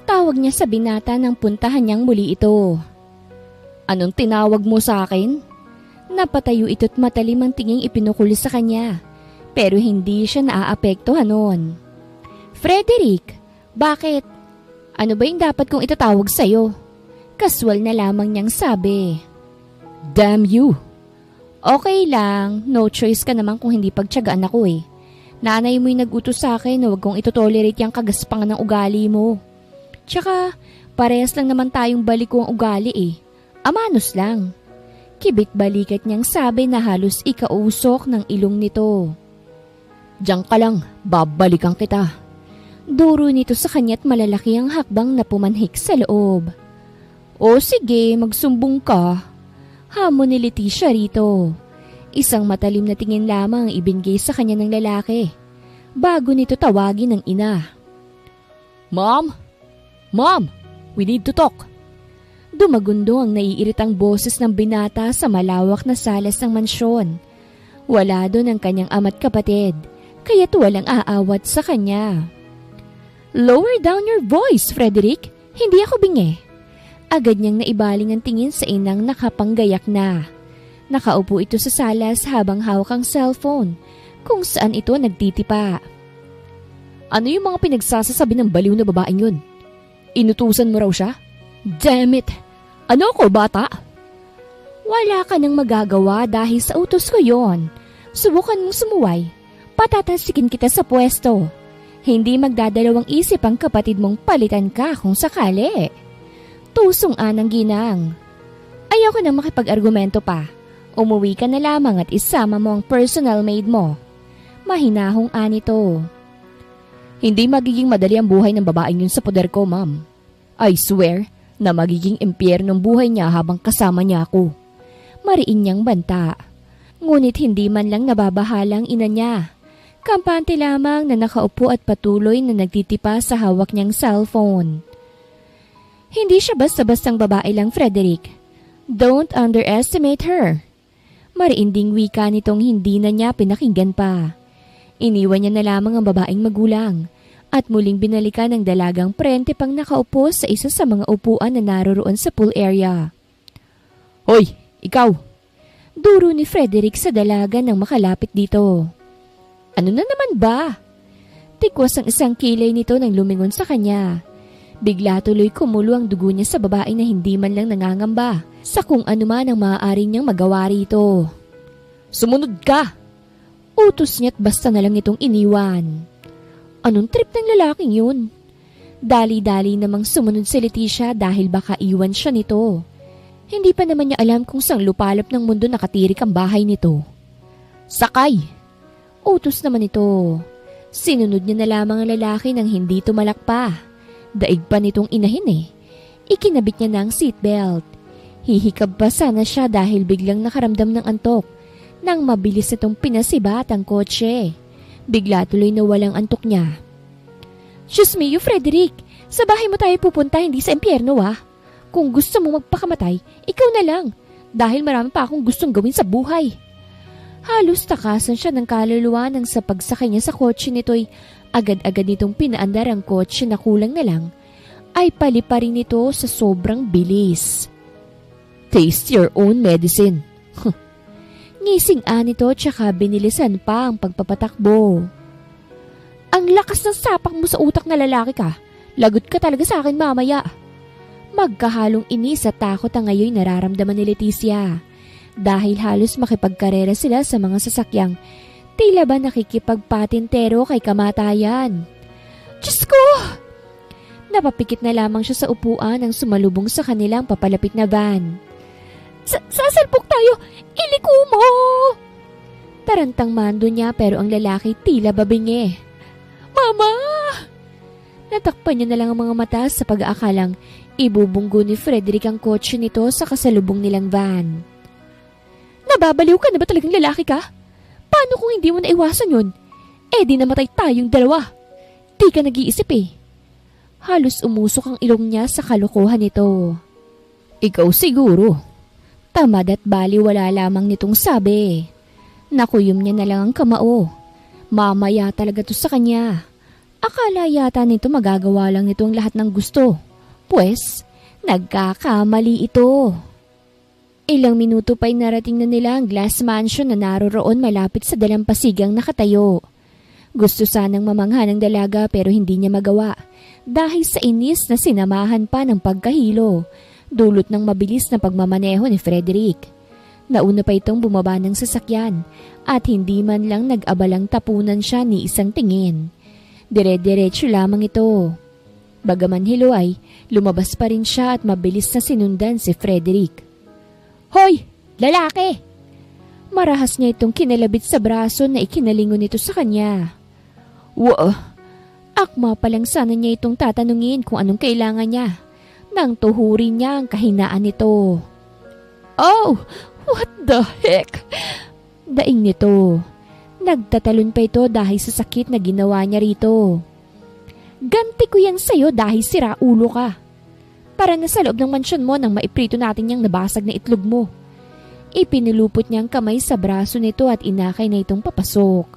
tawag niya sa binata nang puntahan niyang muli ito. Anong tinawag mo sa akin? Napatayo ito't matalim ang tinging ipinukuli sa kanya, pero hindi siya naaapektuhan noon. Frederick, bakit? Ano ba yung dapat kong itatawag sa'yo? Kaswal na lamang niyang sabi. Damn you! Okay lang, no choice ka naman kung hindi pagtiyagaan ako eh. Nanay mo'y nag-utos sa akin na huwag kong itotolerate yung kagaspangan ng ugali mo. Tsaka, parehas lang naman tayong baliko ang ugali eh. Amanos lang. Kibit-balikat niyang sabi na halos ikausok ng ilong nito. Diyan ka lang, babalikan kita. Duro nito sa kanya't malalaki ang hakbang na pumanhik sa loob. O sige, magsumbong ka. Hamon ni Leticia rito. Isang matalim na tingin lamang ang ibinigay sa kanya ng lalaki. Bago nito tawagin ng ina. Mom! Mom! We need to talk! Dumagundo ang naiiritang boses ng binata sa malawak na salas ng mansyon. Wala doon ang kanyang ama't kapatid, kaya't walang aawat sa kanya. Lower down your voice, Frederick. Hindi ako bingi. Agad niyang naibaling ang tingin sa inang nakapanggayak na. Nakaupo ito sa salas habang hawak ang cellphone, kung saan ito nagtitipa. Ano yung mga pinagsasasabi ng baliw na babaeng yun? Inutusan mo raw siya? Damn it! Ano ko, bata? Wala ka nang magagawa dahil sa utos ko yon. Subukan mong sumuway. Patatasikin kita sa pwesto. Hindi magdadalawang isip ang kapatid mong palitan ka kung sakali. Tusong anang ginang. Ayaw ko nang makipag-argumento pa. Umuwi ka na lamang at isama mo ang personal maid mo. Mahinahong anito. Hindi magiging madali ang buhay ng babaeng yun sa poder ko, ma'am. I swear na magiging impyernong buhay niya habang kasama niya ako. Mariin niyang banta. Ngunit hindi man lang nababahala ang ina niya. Kampante lamang na nakaupo at patuloy na nagtitipa sa hawak niyang cellphone. Hindi siya basta-bastang babae lang, Frederick. Don't underestimate her. Mariinding wika nitong hindi na niya pinakinggan pa. Iniwan niya na lamang ang babaeng magulang at muling binalikan ng dalagang prente pang nakaupo sa isa sa mga upuan na naroroon sa pool area. Hoy, ikaw! Duro ni Frederick sa dalaga nang makalapit dito. Ano na naman ba? Tikwas ang isang kilay nito nang lumingon sa kanya. Bigla tuloy kumulo ang dugo niya sa babae na hindi man lang nangangamba sa kung ano man ang maaari niyang magawa rito. Sumunod ka! Utos niya't basta na lang itong iniwan. Anong trip ng lalaking yun? Dali-dali namang sumunod si Leticia dahil baka iwan siya nito. Hindi pa naman niya alam kung saan lupalop ng mundo nakatirik ang bahay nito. Sakay! Utos naman ito. Sinunod niya na lamang ang lalaki nang hindi tumalak pa. Daig pa nitong inahin eh. Ikinabit niya na ang seatbelt. Hihikab pa sana siya dahil biglang nakaramdam ng antok nang mabilis itong pinasibat ang kotse. Bigla tuloy na walang antok niya. Diyos mio, Frederick! Sa bahay mo tayo pupunta, hindi sa impyerno ah. Kung gusto mo magpakamatay, ikaw na lang. Dahil marami pa akong gustong gawin sa buhay. Halos takasan siya ng kaluluwa nang sa pagsakay niya sa kotse nito'y agad-agad nitong pinaandar ang kotse na kulang na lang ay palipa rin nito sa sobrang bilis. Taste your own medicine. Ngising-an nito tsaka binilisan pa ang pagpapatakbo. Ang lakas ng sapak mo sa utak na lalaki ka. Lagot ka talaga sa akin mamaya. Magkahalong inis at takot ang ngayon nararamdaman ni Leticia. Dahil halos makipagkarera sila sa mga sasakyang tila ba nakikipagpatintero kay kamatayan. Diyos ko! Napapikit na lamang siya sa upuan nang sumalubong sa kanilang papalapit na van. Sasalpok tayo! Iliko mo! Tarantang mando niya pero ang lalaki tila babingi. Mama! Natakpan niya na lang ang mga mata sa pag-aakalang ibubunggo ni Frederick ang kotse nito sa kasalubong nilang van. Nababaliw ka na ba talagang lalaki ka? Paano kung hindi mo naiwasan yun? Eh di namatay tayong dalawa. Di ka nag-iisip eh. Halos umusok ang ilong niya sa kalokohan nito. Ikaw siguro. Tamad at baliwala lamang nitong sabi. Nakuyom niya na lang ang kamao. Mamaya talaga to sa kanya. Akala yata nito magagawa lang nito ang lahat ng gusto. Pwes, nagkakamali ito. Ilang minuto pa'y narating na nila ang glass mansion na naroroon malapit sa dalampasigang nakatayo. Gusto sanang mamangha ng dalaga pero hindi niya magawa dahil sa inis na sinamahan pa ng pagkahilo, dulot ng mabilis na pagmamaneho ni Frederick. Nauna pa itong bumaba ng sasakyan at hindi man lang nag-abalang tapunan siya ni isang tingin. Dire-diretso lamang ito. Bagaman hilo ay lumabas pa rin siya at mabilis na sinundan si Frederick. "Hoy! Lalaki!" Marahas niya itong kinalabit sa braso na ikinalingon nito sa kanya. Akma pa lang sana niya itong tatanungin kung anong kailangan niya nang tuhurin niya ang kahinaan nito. "Oh! What the heck?" Daing nito. Nagtatalon pa ito dahil sa sakit na ginawa niya rito. "Ganti ko yan sa'yo dahil sira ulo ka. Para na sa loob ng mansyon mo nang maiprito natin yung nabasag na itlog mo." Ipinulupot niya ang kamay sa braso nito at inakay na itong papasok.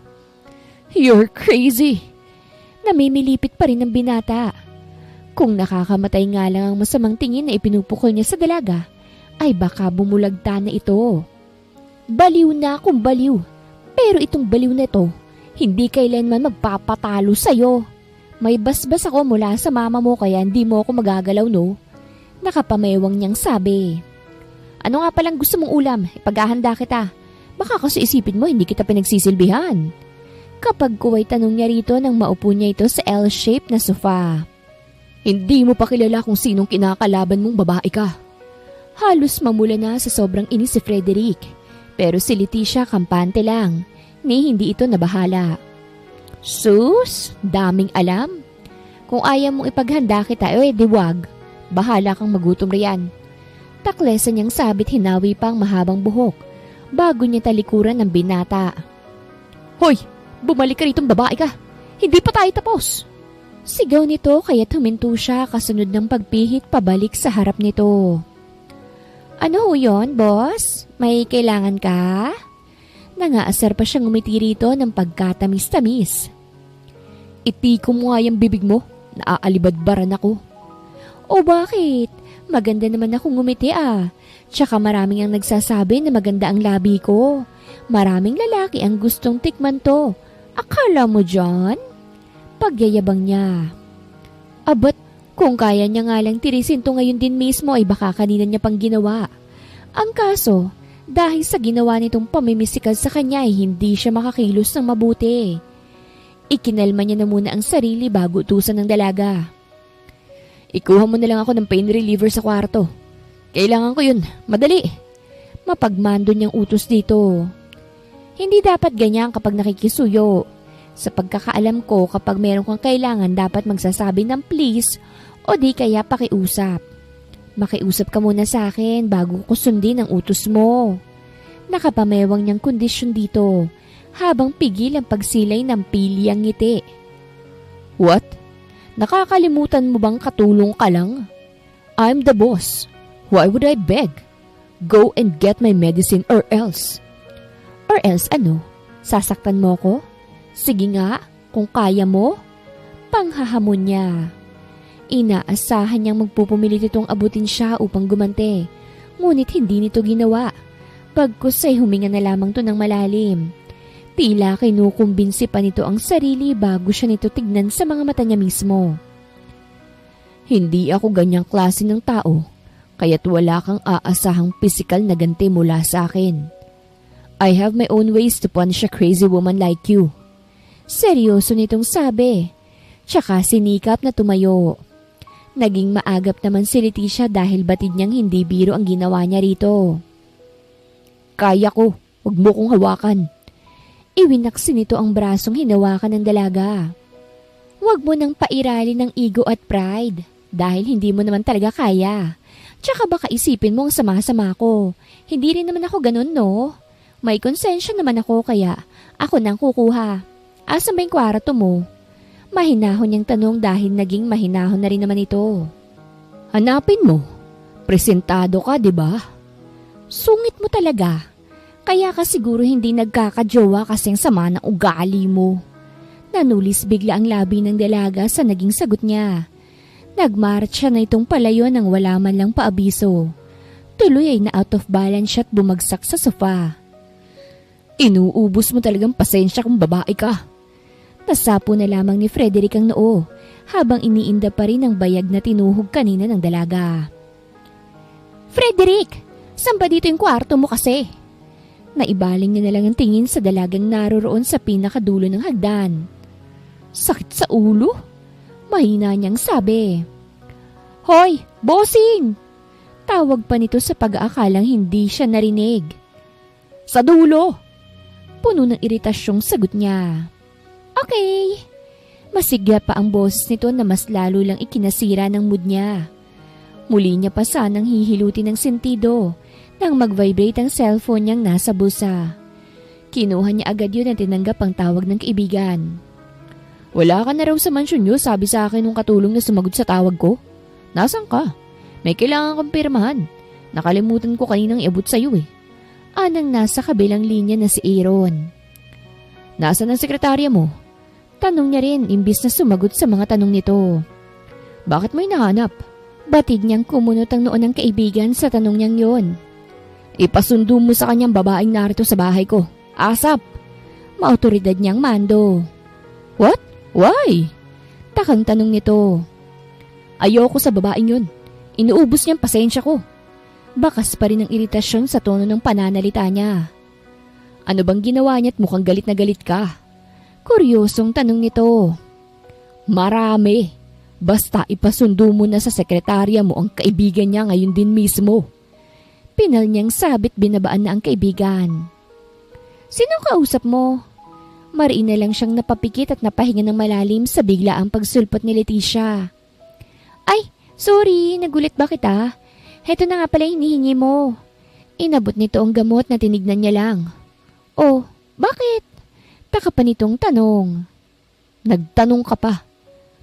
"You're crazy!" Namimilipit pa rin ang binata. Kung nakakamatay nga lang ang masamang tingin na ipinupukol niya sa dalaga, ay baka bumulagta na ito. Baliw na akong baliw. Pero itong baliw na ito, hindi kailanman magpapatalo sa'yo. May basbas ako mula sa mama mo kaya hindi mo ako magagalaw, no? Nakapamewang niyang sabi. "Ano nga palang gusto mong ulam? Ipaghahanda kita. Baka kasi isipin mo hindi kita pinagsisilbihan." Kapag kuway tanong niya rito nang maupo niya ito sa L-shape na sofa. "Hindi mo pa kilala kung sinong kinakalaban mong babae ka." Halos mamula na sa sobrang inis si Frederick. Pero si Leticia kampante lang, ni hindi ito nabahala. "Sus, daming alam. Kung ayaw mong ipaghanda kita, di wag. Bahala kang magutom riyan." Taklesan niyang sabit hinawi pa ang mahabang buhok bago niya talikuran ng binata. "Hoy, bumalik ka ritong babae ka. Hindi pa tayo tapos." Sigaw nito kaya huminto siya kasunod ng pagpihit pabalik sa harap nito. "Ano ho yun, boss? May kailangan ka?" Nangaasar pa siyang umiti rito ng pagkatamis-tamis. "Itiko mo nga yung bibig mo. Naaalibadbaran ako." "O bakit? Maganda naman akong ngumiti ah. Tsaka maraming ang nagsasabi na maganda ang labi ko. Maraming lalaki ang gustong tikman to. Akala mo dyan?" Pagyayabang niya. Abat, kung kaya niya nga lang tirisin to ngayon din mismo ay baka kanina niya pang ginawa. Ang kaso, dahil sa ginawa nitong pamimisikal sa kanya ay hindi siya makakilos ng mabuti. Ikinalma niya na muna ang sarili bago utusan ng dalaga. "Ikuha mo na lang ako ng pain reliever sa kwarto. Kailangan ko yun, madali." Mapagmando niyang utos dito. Hindi dapat ganyan kapag nakikisuyo. Sa pagkakaalam ko, kapag meron kang kailangan dapat magsasabi ng please o di kaya pakiusap. Makiusap ka muna sa akin bago ko sundin ang utos mo. Nakapamewang niyang kondisyon dito habang pigil ang pagsilay ng pilyang ngiti. "What? Nakakalimutan mo bang katulong ka lang? I'm the boss. Why would I beg? Go and get my medicine or else." "Or else ano? Sasaktan mo ko? Sige nga, kung kaya mo." Panghahamon niya. Inaasahan niyang magpupumilit itong abutin siya upang gumante. Ngunit hindi nito ginawa. Pagkus ay huminga na lamang to ng malalim. Tila kinukumbinsi pa nito ang sarili bago siya nito tignan sa mga mata niya mismo. "Hindi ako ganyang klase ng tao, kaya't wala kang aasahang pisikal na ganti mula sa akin. I have my own ways to punish a crazy woman like you." Seryoso nitong sabi. Tsaka sinikap na tumayo. Naging maagap naman si Leticia dahil batid niyang hindi biro ang ginawa niya rito. "Kaya ko, huwag mo kong hawakan." Iwinaksin nito ang brasong hinawakan ng dalaga. "Huwag mo nang pairalin ng ego at pride dahil hindi mo naman talaga kaya. Tsaka baka isipin mo ang sama-sama ko. Hindi rin naman ako ganun, no? May konsensya naman ako kaya ako nang kukuha. Asan ba yung kwarto mo?" Mahinahon niyang tanong dahil naging mahinahon na rin naman ito. "Hanapin mo. Presentado ka, di ba?" "Sungit mo talaga. Kaya ka siguro hindi nagkakajowa kasing sama ng ugali mo. Nanulis bigla ang labi ng dalaga sa naging sagot niya. Nagmarcha na itong palayo nang wala man lang paabiso. Tuloy ay na out of balance siya at bumagsak sa sofa. Inuubos mo talagang pasensya kung babae ka. Nasapo na lamang ni Frederick ang noo habang iniinda pa rin ang bayag na tinuhog kanina ng dalaga. Frederick! Saan ba dito yung kwarto mo kasi? Naibaling niya na lang ang tingin sa dalagang naroroon sa pinakadulo ng hagdan. Sakit sa ulo? Mahina niyang sabi. Hoy, bossing! Tawag pa nito sa pag-aakalang hindi siya narinig. Sa dulo! Puno ng iritasyong sagot niya. Okay. Masigla pa ang boses nito na mas lalo lang ikinasira ng mood niya. Muli niya pa sanang hihilutin ng sentido nang mag-vibrate ang cellphone niyang nasa bulsa. Kinuha niya agad yun at tinanggap ang tawag ng kaibigan. Wala ka na raw sa mansyon niyo, sabi sa akin nung katulong na sumagot sa tawag ko. Nasaan ka? May kailangan kang pirmahan. Nakalimutan ko kaninang iabot sa'yo eh. Anang nasa kabilang linya na si Aaron. Nasaan ang sekretarya mo? Tanong niya rin imbis na sumagot sa mga tanong nito. Bakit mo hinahanap? Batid niyang kumunot ang noon ng kaibigan sa tanong niyang yon. Ipasundo mo sa kanyang babaeng narito sa bahay ko. Asap! Maautoridad niyang mando. What? Why? Takang tanong nito. Ayoko sa babaeng yun. Inuubos niyang pasensya ko. Bakas pa rin ang iritasyon sa tono ng pananalita niya. Ano bang ginawa niya at mukhang galit na galit ka? Kuryosong tanong nito. Marami. Basta ipasundo mo na sa sekretarya mo ang kaibigan niya ngayon din mismo. Pinal niyang sabit binabaan na ang kaibigan. Sinong kausap mo? Mariin na lang siyang napapikit at napahinga ng malalim sa biglaang pagsulpot ni Leticia. Ay, sorry, nagulit ba kita? Heto na nga pala hinihingi mo. Inabot nito ang gamot na tinignan niya lang. Oh, bakit? Taka pa nitong tanong. Nagtanong ka pa.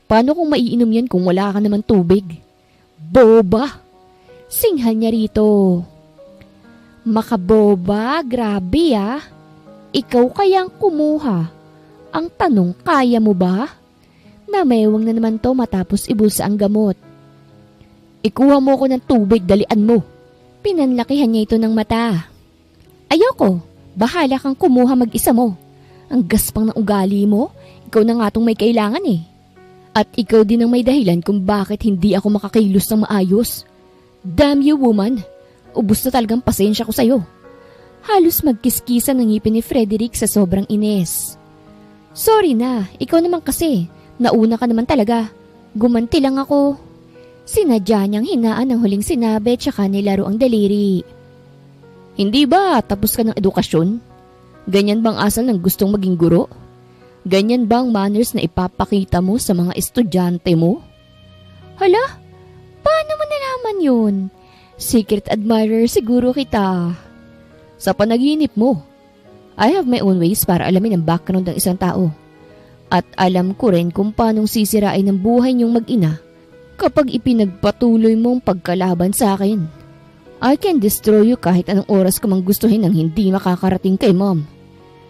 Paano kung maiinom yan kung wala ka naman tubig? Boba! Singhal niya rito. Makaboba, grabe ah. Ikaw kayang kumuha. Ang tanong, kaya mo ba? Namewang na naman to matapos ibulsa ang gamot. Ikuha mo ko ng tubig, dalian mo. Pinanlakihan niya ito ng mata. Ayoko, bahala kang kumuha mag-isa mo. Ang gaspang ng ugali mo, ikaw na nga tong may kailangan eh. At ikaw din ang may dahilan kung bakit hindi ako makakilos ng maayos. Damn you, woman. Ubus na talagang pasensya ko sa'yo. Halos magkiskisan ng ngipin ni Frederick sa sobrang inis. Sorry na, ikaw naman kasi. Nauna ka naman talaga. Gumanti lang ako. Sinadya niyang hinaan ang huling sinabi tsaka nilaro ang daliri. Hindi ba tapos ka ng edukasyon? Ganyan bang asal ng gustong maging guro? Ganyan bang manners na ipapakita mo sa mga estudyante mo? Hala, paano mo nalaman yun? Secret admirer siguro kita. Sa panaginip mo. I have my own ways para alamin ang background ng isang tao. At alam ko rin kung paanong sisirain ang buhay niyong mag-ina kapag ipinagpatuloy mong pagkalaban sa akin. I can destroy you kahit anong oras ko mang gustuhin nang hindi makakarating kay mom.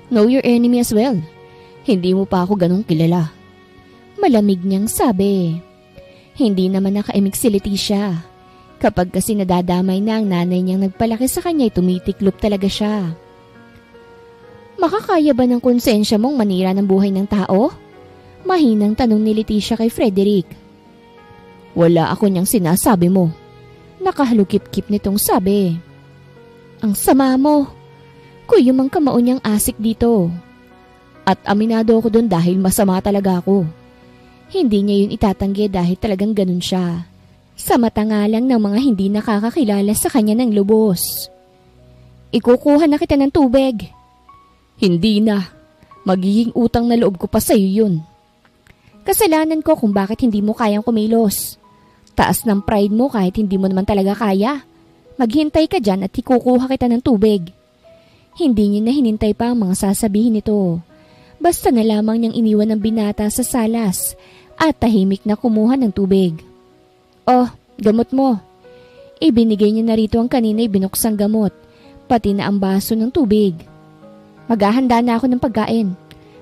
Know your enemy as well. Hindi mo pa ako ganong kilala. Malamig niyang sabi. Hindi naman nakaimik si Leticia. Kapag kasi nadadamay na ang nanay niyang nagpalaki sa kanya ay tumitiklop talaga siya. Makakaya ba ng konsensya mong manira ng buhay ng tao? Mahinang tanong ni Leticia kay Frederick. Wala ako niyang sinasabi mo. Nakahalukip-kip nitong sabi. Ang sama mo. Kuya mang kamao niyang asik dito. At aminado ako doon dahil masama talaga ako. Hindi niya yun itatanggi dahil talagang ganun siya. Sa mata nga lang ng mga hindi nakakakilala sa kanya ng lubos. Ikukuha na kita ng tubig. Hindi na. Magiging utang na loob ko pa sa iyo yun. Kasalanan ko kung bakit hindi mo kayang kumilos. Taas ng pride mo kahit hindi mo naman talaga kaya. Maghintay ka dyan at ikukuha kita ng tubig. Hindi niya na hinintay pa ang mga sasabihin nito. Basta na lamang niyang iniwan ang binata sa salas at tahimik na kumuha ng tubig. Oh, gamot mo. Ibinigay niya na rito ang kanina ibinuksang gamot. pati na ang baso ng tubig. Maghahanda na ako ng pagkain.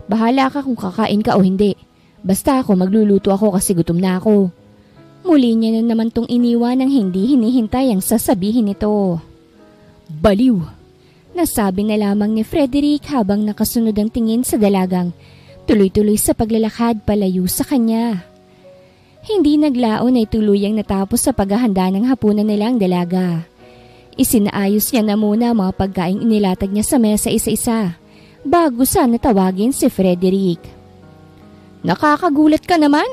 Bahala ka kung kakain ka o hindi. Basta ako magluluto ako kasi gutom na ako. Muli niya na naman tong iniwan ng hindi hinihintay ang sasabihin nito. Baliw! Nasabi na lamang ni Frederick habang nakasunod ang tingin sa dalagang tuloy-tuloy sa paglalakad palayo sa kanya. Hindi naglaon ay tuluyang natapos sa paghahanda ng hapunan nilang dalaga. Isinaayos niya na muna ang mga pagkaing inilatag niya sa mesa isa-isa bago sana tawagin si Frederick. Nakakagulat ka naman?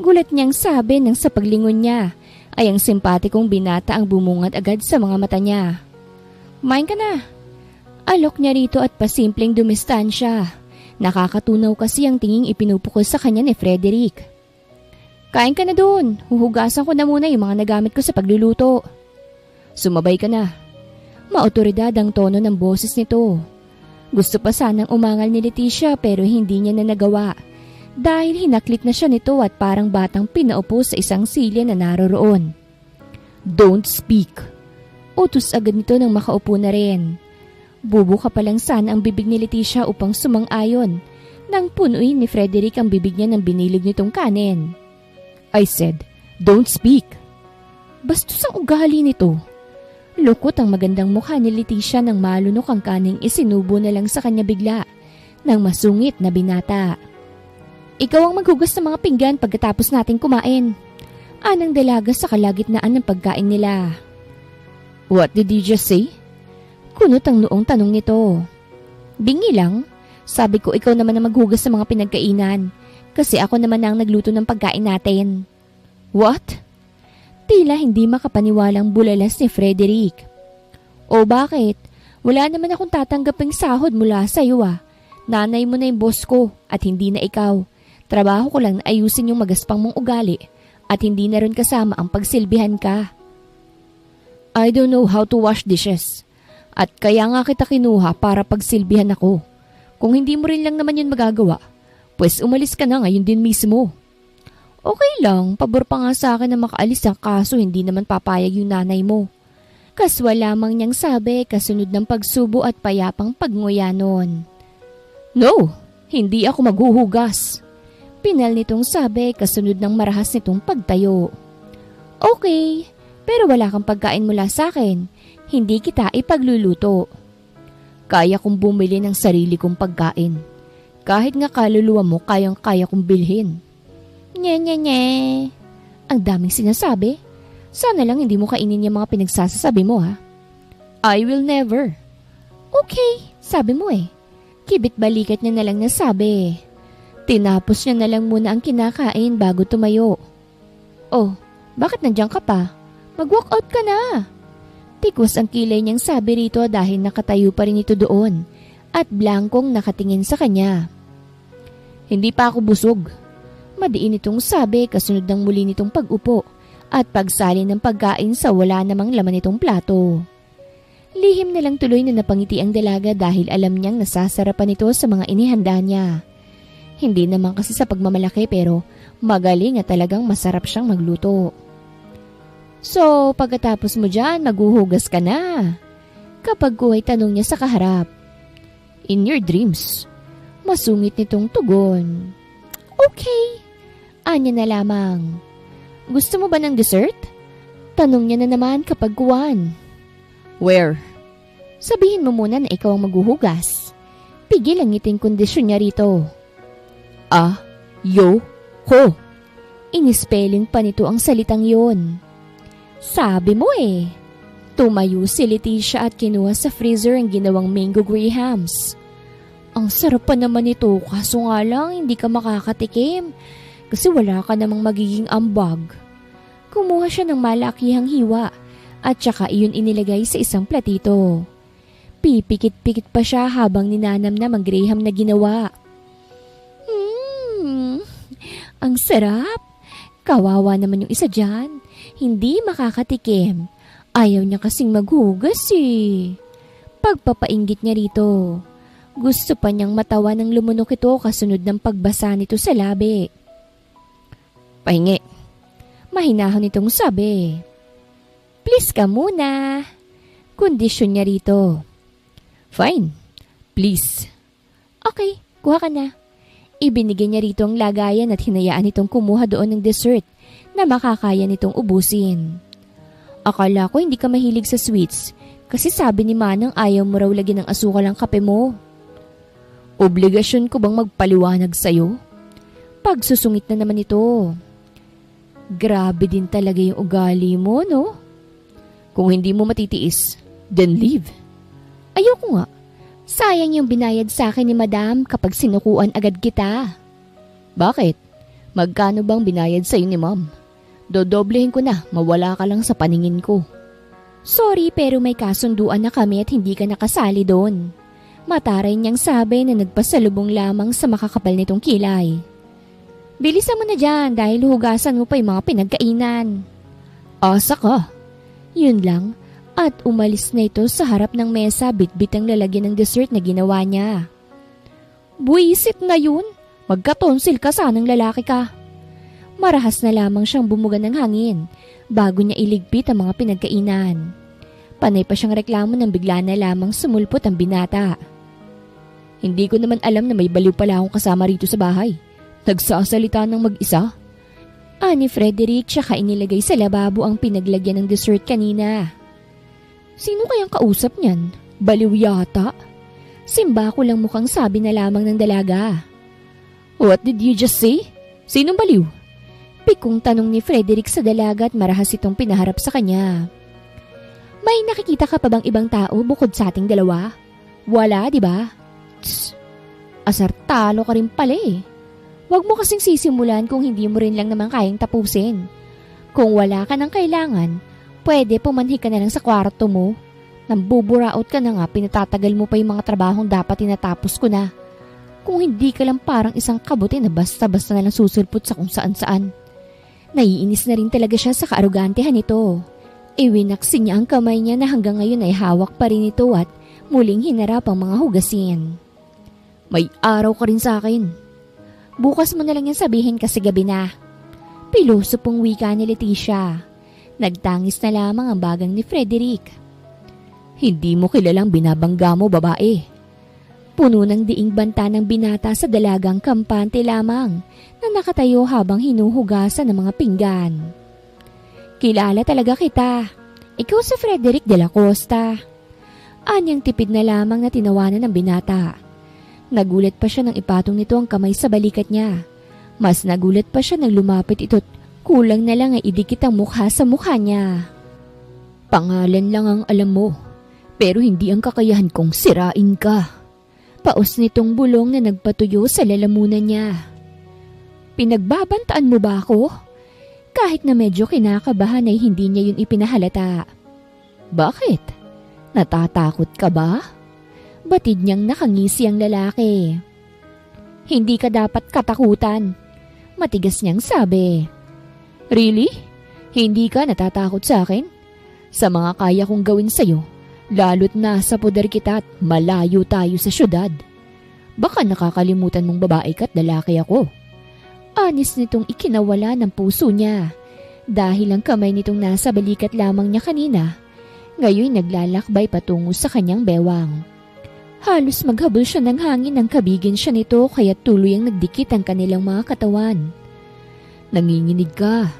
Gulat niyang sabi nang sa paglingon niya ay ang simpatikong binata ang bumungad agad sa mga mata niya. Kumain ka na. Alok niya rito at pasimpleng dumistansya. Nakakatunaw kasi ang tinging ipinupukol sa kanya ni Frederick. Kain ka na doon. Huhugasan ko na muna yung mga nagamit ko sa pagluluto. Sumabay ka na. Maotoridad ang tono ng boses nito. Gusto pa sanang umangal ni Leticia pero hindi niya na nagawa. Dahil hinaklit na siya nito at parang batang pinaupo sa isang silya na naroroon. Don't speak. Utos agad nito nang makaupo na rin. Bubuka pa lang sana ang bibig ni Leticia upang sumang-ayon nang punuin ni Frederick ang bibig niya ng binilig nitong kanin. I said, don't speak. Bastos ang ugali nito. Lukot ang magandang mukha ni Leticia nang malunok ang kaning isinubo na lang sa kanya bigla ng masungit na binata. Ikaw ang maghugas ng mga pinggan pagkatapos natin kumain. Anang dalaga sa kalagitnaan ng pagkain nila. What did you just say? Kunot ang noong tanong nito. Bingi lang. Sabi ko ikaw naman ang maghugas sa mga pinagkainan. Kasi ako naman ang nagluto ng pagkain natin. What? Tila hindi makapaniwalang bulalas ni Frederick. O bakit? Wala naman akong tatanggaping sahod mula sa iyo ah. Nanay mo na yung boss ko at hindi na ikaw. Trabaho ko lang na ayusin yung magaspang mong ugali at hindi na rin kasama ang pagsilbihan ka. I don't know how to wash dishes. At kaya nga kita kinuha para pagsilbihan ako. Kung hindi mo rin lang naman yun magagawa, pues umalis ka na ngayon din mismo. Okay lang, pabor pa nga sa akin na makaalis ang kaso hindi naman papayag yung nanay mo. Kaswa lamang niyang sabi kasunod ng pagsubo at payapang pagnguya nun. No, hindi ako maghuhugas. Pinal nitong sabi kasunod ng marahas nitong pagtayo. Okay, pero wala kang pagkain mula sa akin. Hindi kita ipagluluto. Kaya kong bumili ng sarili kong pagkain. Kahit nga kaluluwa mo kayang-kaya kong bilhin. Nye. Ang daming sinasabi. Sana lang hindi mo kainin yung mga pinagsasasabi mo ha. I will never. Okay, sabi mo eh. Kibit balikat niya na lang nasabi. Tinapos niya na lang muna ang kinakain bago tumayo. Oh, bakit nandiyan ka pa? Mag-walk out ka na. Tikos ang kilay niyang sabi rito dahil nakatayo pa rin ito doon at blankong nakatingin sa kanya. Hindi pa ako busog. Madiin itong sabi kasunod ng muli nitong pag-upo at pagsali ng pagkain sa wala namang laman nitong plato. Lihim na lang tuloy na napangiti ang dalaga dahil alam niyang nasasarapan ito sa mga inihanda niya. Hindi naman kasi sa pagmamalaki pero magaling at talagang masarap siyang magluto. So, pagkatapos mo dyan, maghuhugas ka na. Kapag kuhay tanong niya sa kaharap. In your dreams. Masungit nitong tugon. Okay. Anya na lamang. Gusto mo ba ng dessert? Tanong niya na naman kapag kuwan. Where? Sabihin mo muna na ikaw ang maghuhugas. Pigil ang ngiting kondisyon niya rito. Ho. Inispelling pa nito ang salitang yon. Sabi mo eh. Tumayo si Leticia at kinuha sa freezer ang ginawang mango grahams. Ang sarap pa naman ito kaso nga lang hindi ka makakatikim kasi wala ka namang magiging ambag. Kumuha siya ng malakihang hiwa at saka iyon inilagay sa isang platito. Pipikit-pikit pa siya habang ninanamnam ang graham na ginawa. Ang sarap. Kawawa naman yung isa dyan. Hindi makakatikim. Ayaw niya kasing maghugas eh. Pagpapainggit niya rito. Gusto pa niyang matawa ng lumunok ito kasunod ng pagbasa nito sa labi. Pahingi. Mahinahon itong sabi. Please ka muna. Kondisyon niya rito. Fine. Please. Okay, kuha ka na. Ibinigay niya rito ang lagayan at hinayaan itong kumuha doon ng dessert na makakaya nitong ubusin. Akala ko hindi ka mahilig sa sweets kasi sabi ni Manang ayaw mo raw lagyan ng asukal ang kape mo. Obligasyon ko bang magpaliwanag sa'yo? Pagsusungit na naman ito. Grabe din talaga yung ugali mo, no? Kung hindi mo matitiis, then leave. Ayoko nga. Sayang yung binayad sa akin ni Madam kapag sinukuan agad kita. Bakit? Magkano bang binayad sa'yo ni Ma'am? Dodoblehin ko na, mawala ka lang sa paningin ko. Sorry pero may kasunduan na kami at hindi ka nakasali doon. Mataray niyang sabi na nagpasalubong lamang sa makakapal nitong kilay. Bilisan mo na dyan dahil hugasan mo pa yung mga pinagkainan. Asa ka? Yun lang at umalis na ito sa harap ng mesa bitbit ang lalagyan ng dessert na ginawa niya. Buisit na yun, magkatonsil ka sanang lalaki ka. Marahas na lamang siyang bumuga ng hangin bago niya iligpit ang mga pinagkainan. Panay pa siyang reklamo nang bigla na lamang sumulpot ang binata. Hindi ko naman alam na may baliw pala akong kasama rito sa bahay. Nagsasalita ng mag-isa. Ani Frederick tsaka inilagay sa lababo ang pinaglagyan ng dessert kanina. Sino kayang kausap niyan? Baliw yata. Simba ko lang mukhang sabi na lamang ng dalaga. What did you just say? Sinong baliw? Pikong tanong ni Frederick sa dalaga at marahas itong pinaharap sa kanya. May nakikita ka pa bang ibang tao bukod sa ating dalawa? Wala, di ba? Tss, asartalo ka rin pala eh. Huwag mo kasing sisimulan kung hindi mo rin lang naman kayang tapusin. Kung wala ka ng kailangan, pwede pumanhi ka na lang sa kwarto mo. Nambuburaot ka na nga, pinatatagal mo pa yung mga trabahong dapat tinatapos ko na. Kung hindi ka lang parang isang kabuti na basta-basta na lang susulpot sa kung saan-saan. Naiinis na rin talaga siya sa kaarogantehan nito. Iwinaksin niya ang kamay niya na hanggang ngayon ay hawak pa rin ito at muling hinarap ang mga hugasin. May araw ka rin sa akin. Bukas mo na lang yan sabihin kasi gabi na. Piloso pong wika ni Leticia. Nagtangis na lamang ang bagang ni Frederick. Hindi mo kilalang binabangga mo, babae. Puno ng diing banta ng binata sa dalagang kampante lamang na nakatayo habang hinuhugasan ng mga pinggan. Kilala talaga kita. Ikaw si Frederick de la Costa. Anyang tipid na lamang na tinawanan ng binata. Nagulat pa siya nang ipatong nito ang kamay sa balikat niya. Mas nagulat pa siya nang lumapit ito't kulang na lang ay idikit ang mukha sa mukha niya. Pangalan lang ang alam mo, pero hindi ang kakayahan kong sirain ka. Paos nitong bulong na nagpatuyo sa lalamunan niya. Pinagbabantaan mo ba ako? Kahit na medyo kinakabahan ay hindi niya yun ipinahalata. Bakit? Natatakot ka ba? Batid niyang nakangisi ang lalaki. Hindi ka dapat katakutan. Matigas niyang sabi. Really? Hindi ka natatakot sa akin? Sa mga kaya kong gawin sa'yo, lalo't na sa poder kita at malayo tayo sa syudad. Baka nakakalimutan mong babae ka't lalaki ako. Anis nitong ikinawala ng puso niya. Dahil ang kamay nitong nasa balikat lamang niya kanina, ngayon naglalakbay patungo sa kanyang bewang. Halos maghabol siya ng hangin nang kabigin siya nito kaya tuloy ang nagdikit ang kanilang mga katawan. Nanginginig ka.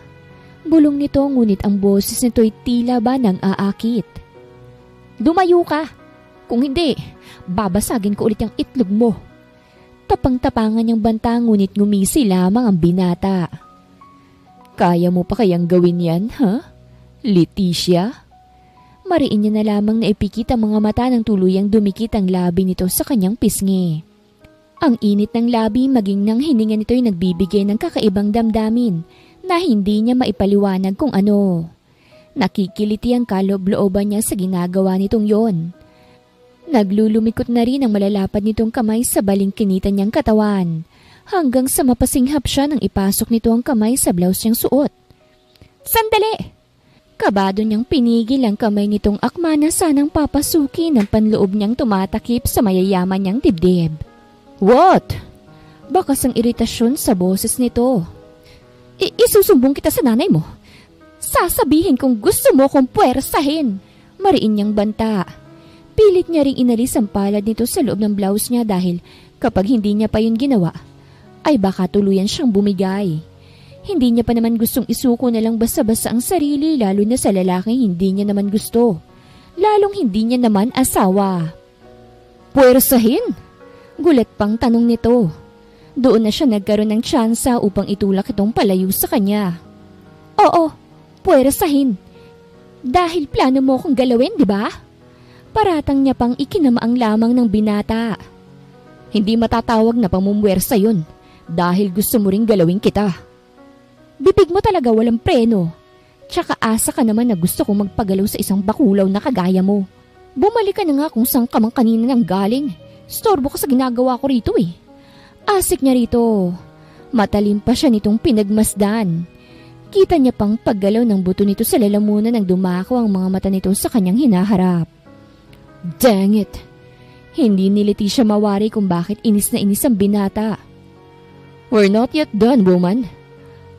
Bulong nito ngunit ang boses nito'y tila ba nang aakit. Lumayo ka. Kung hindi, babasagin ko ulit ang itlog mo. Tapang-tapangan niyang banta ngunit ngumisi lamang ang binata. Kaya mo pa kayang gawin yan, ha? Leticia? Mariin niya na lamang na ipikit ang mga mata ng tuluyang dumikit ang labi nito sa kanyang pisngi. Ang init ng labi maging nang hininga nito'y nagbibigay ng kakaibang damdamin na hindi niya maipaliwanag kung ano. Nakikiliti ang kaloob-looban niya sa ginagawa nitong yon. Naglulumikot na rin ang malalapad nitong kamay sa balingkinitan niyang katawan hanggang sa mapasinghap siya nang ipasok nito ang kamay sa blouse niyang suot. Sandali! Kabado niyang pinigil ang kamay nitong akma na sanang papasukin ang panloob niyang tumatakip sa mayayaman niyang dibdib. What? Bakas ang iritasyon sa boses nito. Isusumbong kita sa nanay mo. Sasabihin kung gusto mo kong puwersahin. Mariin niyang banta. Pilit niya ring inalis ang palad nito sa loob ng blouse niya dahil kapag hindi niya pa yun ginawa, ay baka tuluyan siyang bumigay. Hindi niya pa naman gustong isuko na lang basta-basta ang sarili lalo na sa lalaking hindi niya naman gusto. Lalong hindi niya naman asawa. Puwersahin? Gulat pang tanong nito. Doon na siya nagkaroon ng tsansa upang itulak itong palayo sa kanya. Oo, puwersahin. Dahil plano mo akong galawin, di ba? Paratang niya pang ikinamaang lamang ng binata. Hindi matatawag na pamumuwersa yun dahil gusto mo ring galawin kita. Bibig mo talaga walang preno. Tsaka asa ka naman na gusto kong magpagalaw sa isang bakulaw na kagaya mo. Bumalik ka na nga kung saan ka mang kanina nang galing. Storbo ka sa ginagawa ko rito eh. Asik niya rito. Matalim pa siya nitong pinagmasdan. Kita niya pang paggalaw ng buto nito sa lalamunan nang dumako ang mga mata nito sa kanyang hinaharap. Dang it! Hindi niliti siya mawari kung bakit inis na inis ang binata. We're not yet done, woman.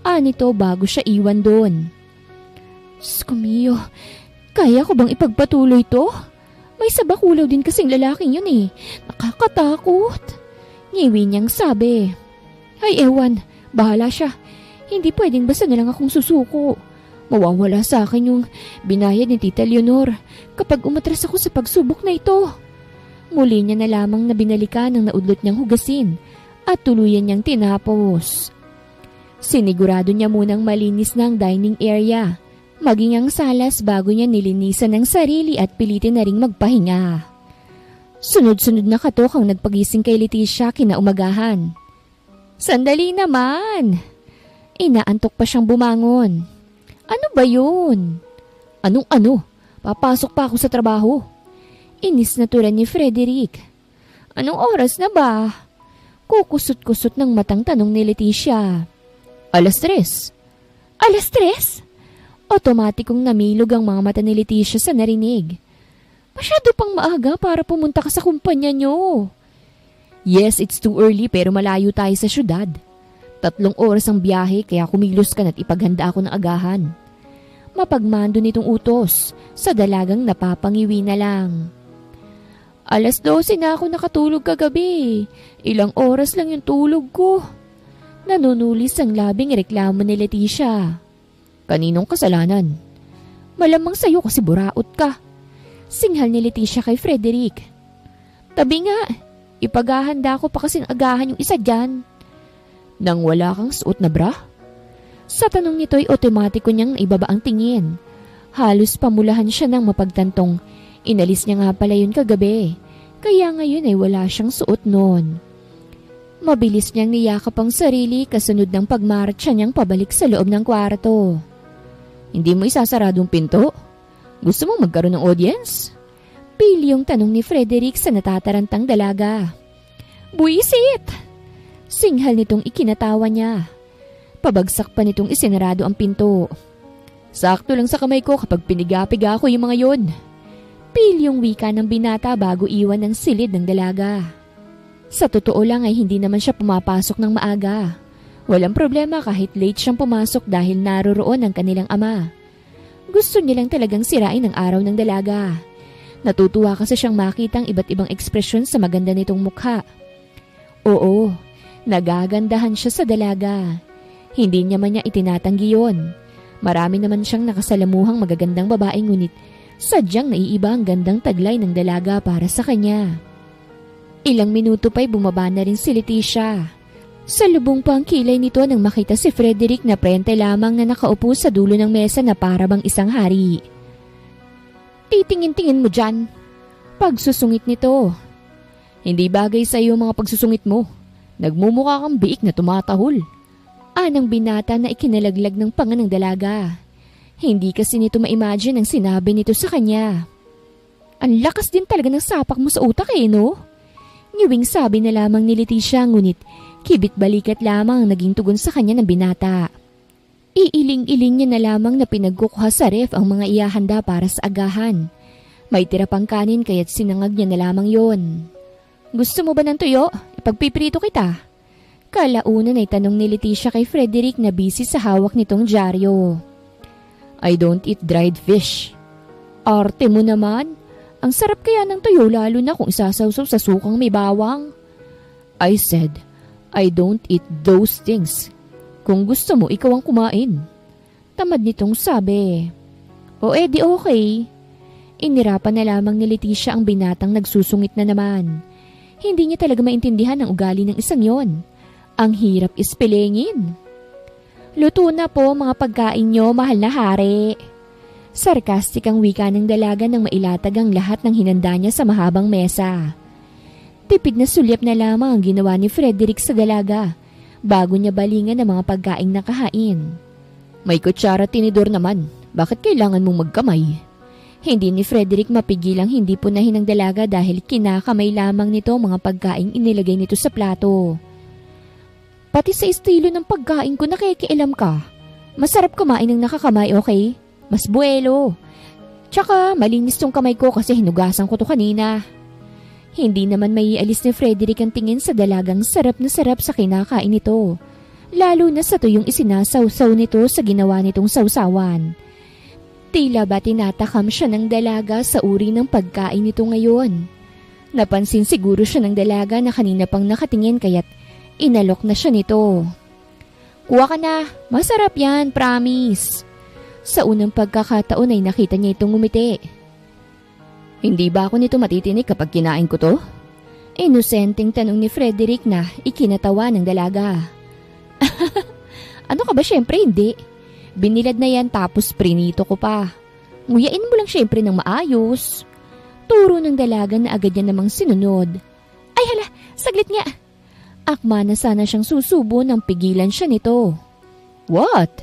Anito bago siya iwan doon. Skumio, kaya ko bang ipagpatuloy to? May sabakulaw din kasing lalaking yun eh. Nakakatakot. Ngiwi niyang sabi. Ay ewan, bahala siya. Hindi pwedeng basta na lang akong susuko. Mawawala sa akin yung binayad ni Tita Leonor kapag umatras ako sa pagsubok na ito. Muli niya na lamang na binalikan ang naudlot niyang hugasin at tuluyan niyang tinapos. Sinigurado niya munang malinis na ang dining area, maging ang salas bago niya nilinisan ng sarili at pilitin na ring magpahinga. Sunod-sunod na katok ang nagpagising kay Leticia kinaumagahan. Sandali naman! Inaantok pa siyang bumangon. Ano ba yun? Anong ano? Papasok pa ako sa trabaho. Inis na turan ni Frederick. Anong oras na ba? Kukusot-kusot ng matang tanong ni Leticia. 3:00. 3:00? Otomatikong namilog ang mga mata ni Leticia sa narinig. Masyado pang maaga para pumunta ka sa kumpanya niyo. Yes, it's too early pero malayo tayo sa syudad. 3 oras ang biyahe kaya kumilos ka na't ipaghanda ako ng agahan. Mapagmando nitong utos sa dalagang napapangiwi na lang. 12:00 na ako nakatulog kagabi. Ilang oras lang yung tulog ko. Nanunulis ang labing reklamo ni Leticia. Kaninong kasalanan? Malamang sa'yo kasi buraot ka. Singhal ni Leticia kay Frederick. Tabi nga, ipaghahanda ko pa kasing agahan yung isa dyan. Nang wala kang suot na bra? Sa tanong nito ay otomatiko niyang naibaba ang tingin. Halos pamulahan siya ng mapagtantong. Inalis niya nga pala yun kagabi. Kaya ngayon ay wala siyang suot noon. Mabilis niyang niyakap ang sarili kasunod ng pagmarcha niyang pabalik sa loob ng kwarto. Hindi mo isasaradong pinto? Gusto mong magkaroon ng audience? Pilyong tanong ni Frederick sa natatarantang dalaga. Buisit! Singhal nitong ikinatawa niya. Pabagsak pa nitong isinarado ang pinto. Sakto lang sa kamay ko kapag pinigapiga ko yung mga yon. Pilyong wika ng binata bago iwan ng silid ng dalaga. Sa totoo lang ay hindi naman siya pumapasok ng maaga. Walang problema kahit late siyang pumasok dahil naroroon ang kanilang ama. Gusto niya lang talagang sirain ang araw ng dalaga. Natutuwa kasi siyang makita ang iba't ibang ekspresyon sa maganda nitong mukha. Oo, nagagandahan siya sa dalaga. Hindi niya man niya itinatanggi yun. Marami naman siyang nakasalamuhang magagandang babae ngunit sadyang naiiba ang gandang taglay ng dalaga para sa kanya. Ilang minuto pa'y bumaba na rin si Leticia. Salubong pa ang kilay nito nang makita si Frederick na prente lamang na nakaupo sa dulo ng mesa na para bang isang hari. Titingin-tingin mo dyan. Pagsusungit nito. Hindi bagay sa iyo mga pagsusungit mo. Nagmumukha kang biik na tumatahol. Anang binata na ikinalaglag ng panga ng dalaga. Hindi kasi nito ma-imagine ang sinabi nito sa kanya. Ang lakas din talaga ng sapak mo sa utak eh, no? Ngiwing sabi na lamang ni Leticia ngunit kibit balikat lamang ang naging tugon sa kanya ng binata. Iiling-iling niya na lamang na pinagkukuha sa ref ang mga iahanda para sa agahan. May tira pang kanin kaya't sinangag niya na lamang yon. Gusto mo ba ng tuyo? Ipagpiprito kita. Kalaunan ay tanong ni Leticia kay Frederick na busy sa hawak nitong dyaryo. I don't eat dried fish. Arte mo naman. Ang sarap kaya ng tuyo lalo na kung isasawsaw sa sukang may bawang. I said, I don't eat those things. Kung gusto mo, ikaw ang kumain. Tamad nitong sabi. O edi okay. Inirapan na lamang ni Leticia ang binatang nagsusungit na naman. Hindi niya talaga maintindihan ang ugali ng isang yon. Ang hirap ispelengin. Luto na po mga pagkain nyo, mahal na hari. Sarkastik ang wika ng dalaga nang mailatag ang lahat ng hinanda niya sa mahabang mesa. Tipid na sulyap na lamang ang ginawa ni Frederick sa dalaga bago niya balingan ang mga pagkaing nakahain. May kutsara tinidor naman, bakit kailangan mong magkamay? Hindi ni Frederick mapigilang hindi punahin ng dalaga dahil kinakamay lamang nito ang mga pagkaing inilagay nito sa plato. Pati sa estilo ng pagkain ko nakikialam ka. Masarap kumain ng nakakamay, okay? Mas buwelo. Tsaka malinis tong kamay ko kasi hinugasan ko to kanina. Hindi naman maialis ni Frederick ang tingin sa dalagang sarap na sarap sa kinakain nito. Lalo na sa tuyong isinasawsaw nito sa ginawa nitong sawsawan. Tila ba tinatakam siya ng dalaga sa uri ng pagkain nito ngayon. Napansin siguro siya ng dalaga na kanina pang nakatingin kaya't inalok na siya nito. Kuha ka na, masarap yan, promise. Sa unang pagkakataon ay nakita niya itong ngumiti. Hindi ba ako nito matitinig kapag kinain ko to? Inosenteng tanong ni Frederick na ikinatawa ng dalaga. Ano ka ba, syempre hindi. Binilad na yan tapos prinito ko pa. Nguyain mo lang syempre ng maayos. Turo ng dalaga na agad niya namang sinunod. Ay hala, saglit nga. Akma na sana siyang susubo nang pigilan siya nito. What?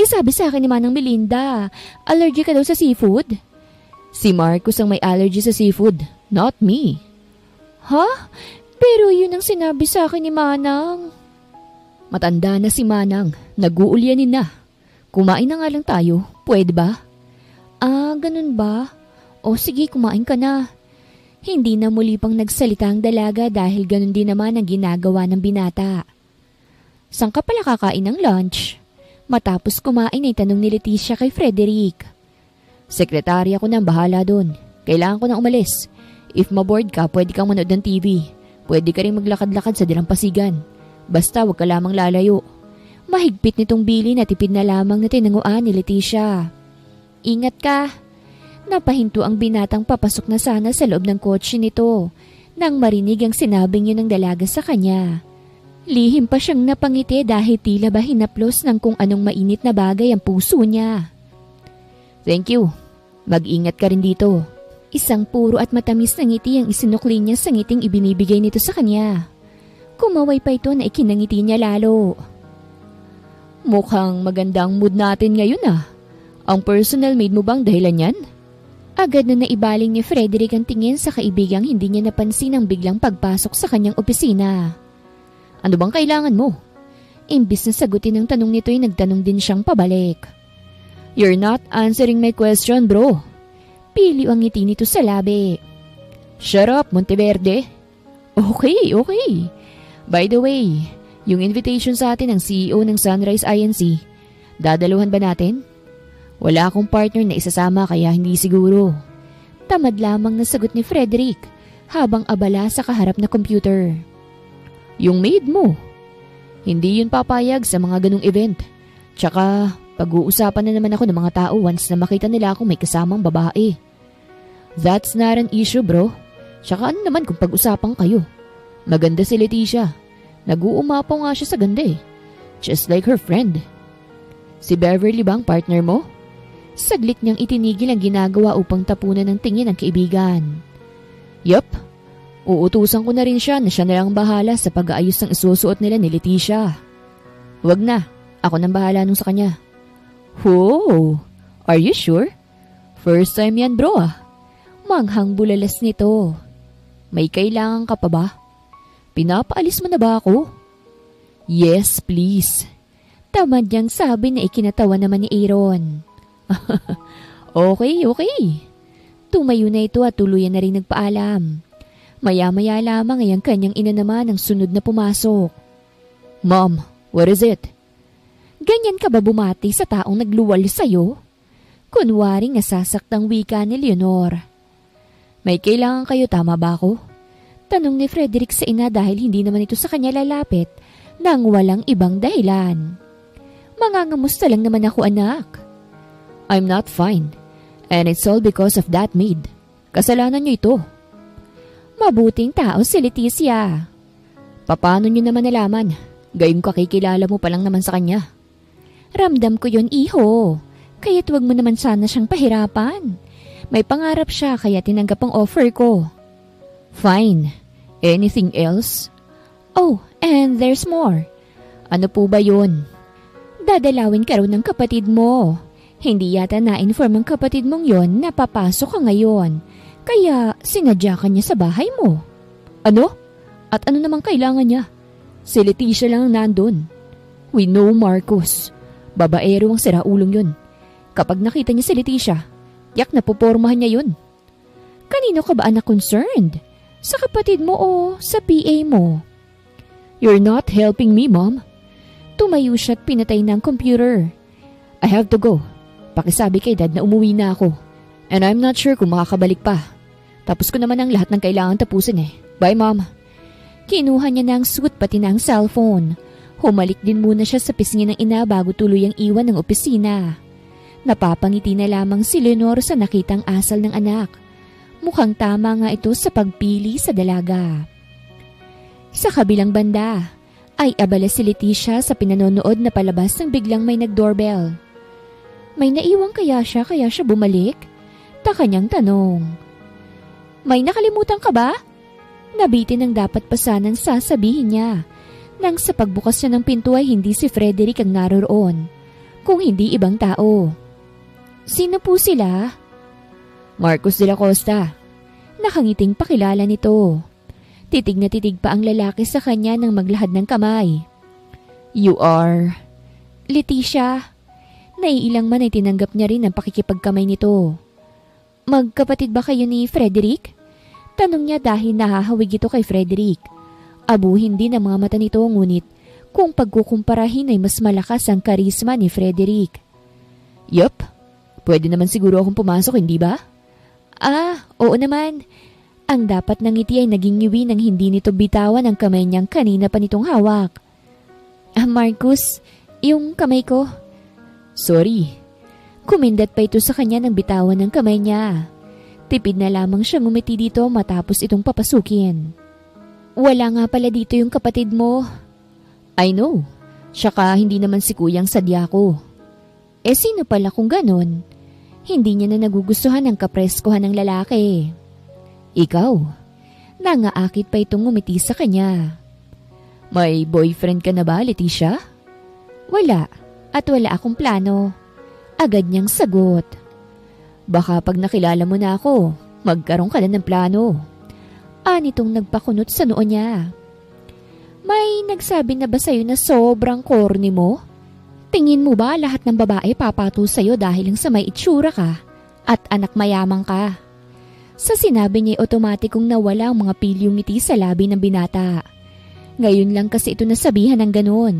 Sabi sa akin ni Manang Melinda, allergy ka daw sa seafood? Si Marcos ang may allergy sa seafood, not me. Ha? Pero yun ang sinabi sa akin ni Manang. Matanda na si Manang, nag-uulyanin na. Kumain na nga lang tayo, pwede ba? Ah, ganun ba? O sige, kumain ka na. Hindi na muli pang nagsalita ang dalaga dahil ganun din naman ang ginagawa ng binata. Saan ka pala kakain ng lunch? Matapos kumain ay tanong ni Leticia kay Frederick. Sekretarya ko na ang bahala doon. Kailangan ko na umalis. If maboard ka, pwede kang manood ng TV. Pwede ka rin maglakad-lakad sa dalampasigan. Basta wag ka lamang lalayo. Mahigpit nitong Billy na tipid na lamang na tinanguan ni Leticia. Ingat ka. Napahinto ang binatang papasok na sana sa loob ng kotse nito nang marinig ang sinabing yun ng dalaga sa kanya. Lihim pa siyang napangiti dahil tila ba hinaplos ng kung anong mainit na bagay ang puso niya. Thank you. Mag-ingat ka rin dito. Isang puro at matamis na ngiti ang isinukli niya sa ngiting ibinibigay nito sa kanya. Kumaway pa ito na ikinangiti niya lalo. Mukhang magandang mood natin ngayon ah. Ang personal maid mo bang dahilan yan? Agad na naibaling ni Frederick ang tingin sa kaibigang hindi niya napansin ang biglang pagpasok sa kanyang opisina. Ano bang kailangan mo? Imbis na sagutin ang tanong nito ay nagtanong din siyang pabalik. You're not answering my question, bro. Pili ang ngiti nito sa labi. Shut up, Monteverde. Okay. By the way, yung invitation sa atin ng CEO ng Sunrise INC, dadaluhan ba natin? Wala akong partner na isasama kaya hindi siguro. Tamad lamang na sagot ni Frederick habang abala sa kaharap na computer. Yung maid mo. Hindi yun papayag sa mga ganong event. Tsaka, pag-uusapan na naman ako ng mga tao once na makita nila akong may kasamang babae. That's not an issue, bro. Tsaka ano naman kung pag-usapan kayo? Maganda si Leticia. Nag-uumapaw nga siya sa ganda eh. Just like her friend. Si Beverly bang partner mo? Saglit niyang itinigil ang ginagawa upang tapunan ng tingin ng kaibigan. Yup. Uutusan ko na rin siya na siya na lang bahala sa pag-aayos ng isusuot nila ni Leticia. Wag na, ako nang bahala nung sa kanya. Whoa, are you sure? First time yan bro ah. Manghang bulalas nito. May kailangan ka pa ba? Pinapaalis mo na ba ako? Yes, please. Tamad niyang sabi na ikinatawa naman ni Aaron. Okay. Tumayo na ito at tuluyan na rin nagpaalam. Maya-maya lamang ay ang kanyang ina naman ang sunod na pumasok. Mom, what is it? Ganyan ka ba bumati sa taong nagluwal sa'yo? Kunwaring nasasaktang wika ni Leonor. May kailangan kayo, tama ba ako? Tanong ni Frederick sa ina dahil hindi naman ito sa kanya lalapit nang walang ibang dahilan. Mangangamusta lang naman ako, anak. I'm not fine. And it's all because of that maid. Kasalanan niyo ito. Mabuting tao si Leticia. Paano niyo naman nalaman? Gayong kakikilala mo pa lang naman sa kanya. Ramdam ko yon, iho. Kaya't wag mo naman sana siyang pahirapan. May pangarap siya kaya tinanggap ang offer ko. Fine. Anything else? Oh, and there's more. Ano po ba yun? Dadalawin ka raw ng kapatid mo. Hindi yata na-inform ang kapatid mong yon na papasok ka ngayon. Kaya sinadya ka niya sa bahay mo. Ano? At ano namang kailangan niya? Si Leticia lang ang nandun. We know Marcos. Babaero ang siraulong yun. Kapag nakita niya si Leticia, yak na pupormahan niya yun. Kanino ka ba anak concerned? Sa kapatid mo o sa PA mo? You're not helping me, Mom. Tumayo siya at pinatay ng computer. I have to go. Pakisabi kay Dad na umuwi na ako. And I'm not sure kung makakabalik pa. Tapos ko naman ang lahat ng kailangan tapusin eh. Bye, Mom. Kinuha niya na ang suit pati na ang cellphone. Humalik din muna siya sa pisngi ng ina bago tuluyang iwan ng opisina. Napapangiti na lamang si Leonor sa nakitang asal ng anak. Mukhang tama nga ito sa pagpili sa dalaga. Sa kabilang banda, ay abala si Leticia sa pinanonood na palabas nang biglang may nag-doorbell. May naiwang kaya siya bumalik? Taka niyang tanong. May nakalimutan ka ba? Nabitin ang dapat pa sanang sasabihin niya. Nang sa pagbukas niya ng pinto ay hindi si Frederick ang naroroon, kung hindi ibang tao. Sino po sila? Marcos de la Costa. Nakangiting pakilala nito. Titig na titig pa ang lalaki sa kanya nang maglahad ng kamay. You are... Leticia. Naiilang man ay tinanggap niya rin ang pakikipagkamay nito. Magkapatid ba kayo ni Frederick? Tanong niya dahil nahahawig ito kay Frederick. Abuhin din ang mga mata nito ngunit kung pagkukumparahin ay mas malakas ang karisma ni Frederick. Yup, pwede naman siguro akong pumasok, hindi ba? Oo naman. Ang dapat ng ngiti ay naging ngiwi nang hindi nito bitawan ang kamay niyang kanina pa nitong hawak. Marcus, yung kamay ko. Sorry. Kumindat pa ito sa kanya nang bitawan ng kamay niya. Tipid na lamang siyang umiti dito matapos itong papasukin. Wala nga pala dito yung kapatid mo. I know. Tsaka hindi naman si kuyang sadya ko. Sino pala kung ganon? Hindi niya na nagugustuhan ang kapreskohan ng lalaki. Ikaw. Nangaakit pa itong umiti sa kanya. May boyfriend ka na ba, Leticia? Wala. At wala akong plano. Agad niyang sagot. Baka pag nakilala mo na ako, magkaroon ka na ng plano. Anitong nagpakunot sa noo niya. May nagsabi na ba sa'yo na sobrang corny mo? Tingin mo ba lahat ng babae papato sa'yo dahil lang sa may itsura ka at anak mayamang ka? Sa sinabi niya otomatikong nawala ang mga pilyong ngiti sa labi ng binata. Ngayon lang kasi ito nasabihan ng ganon.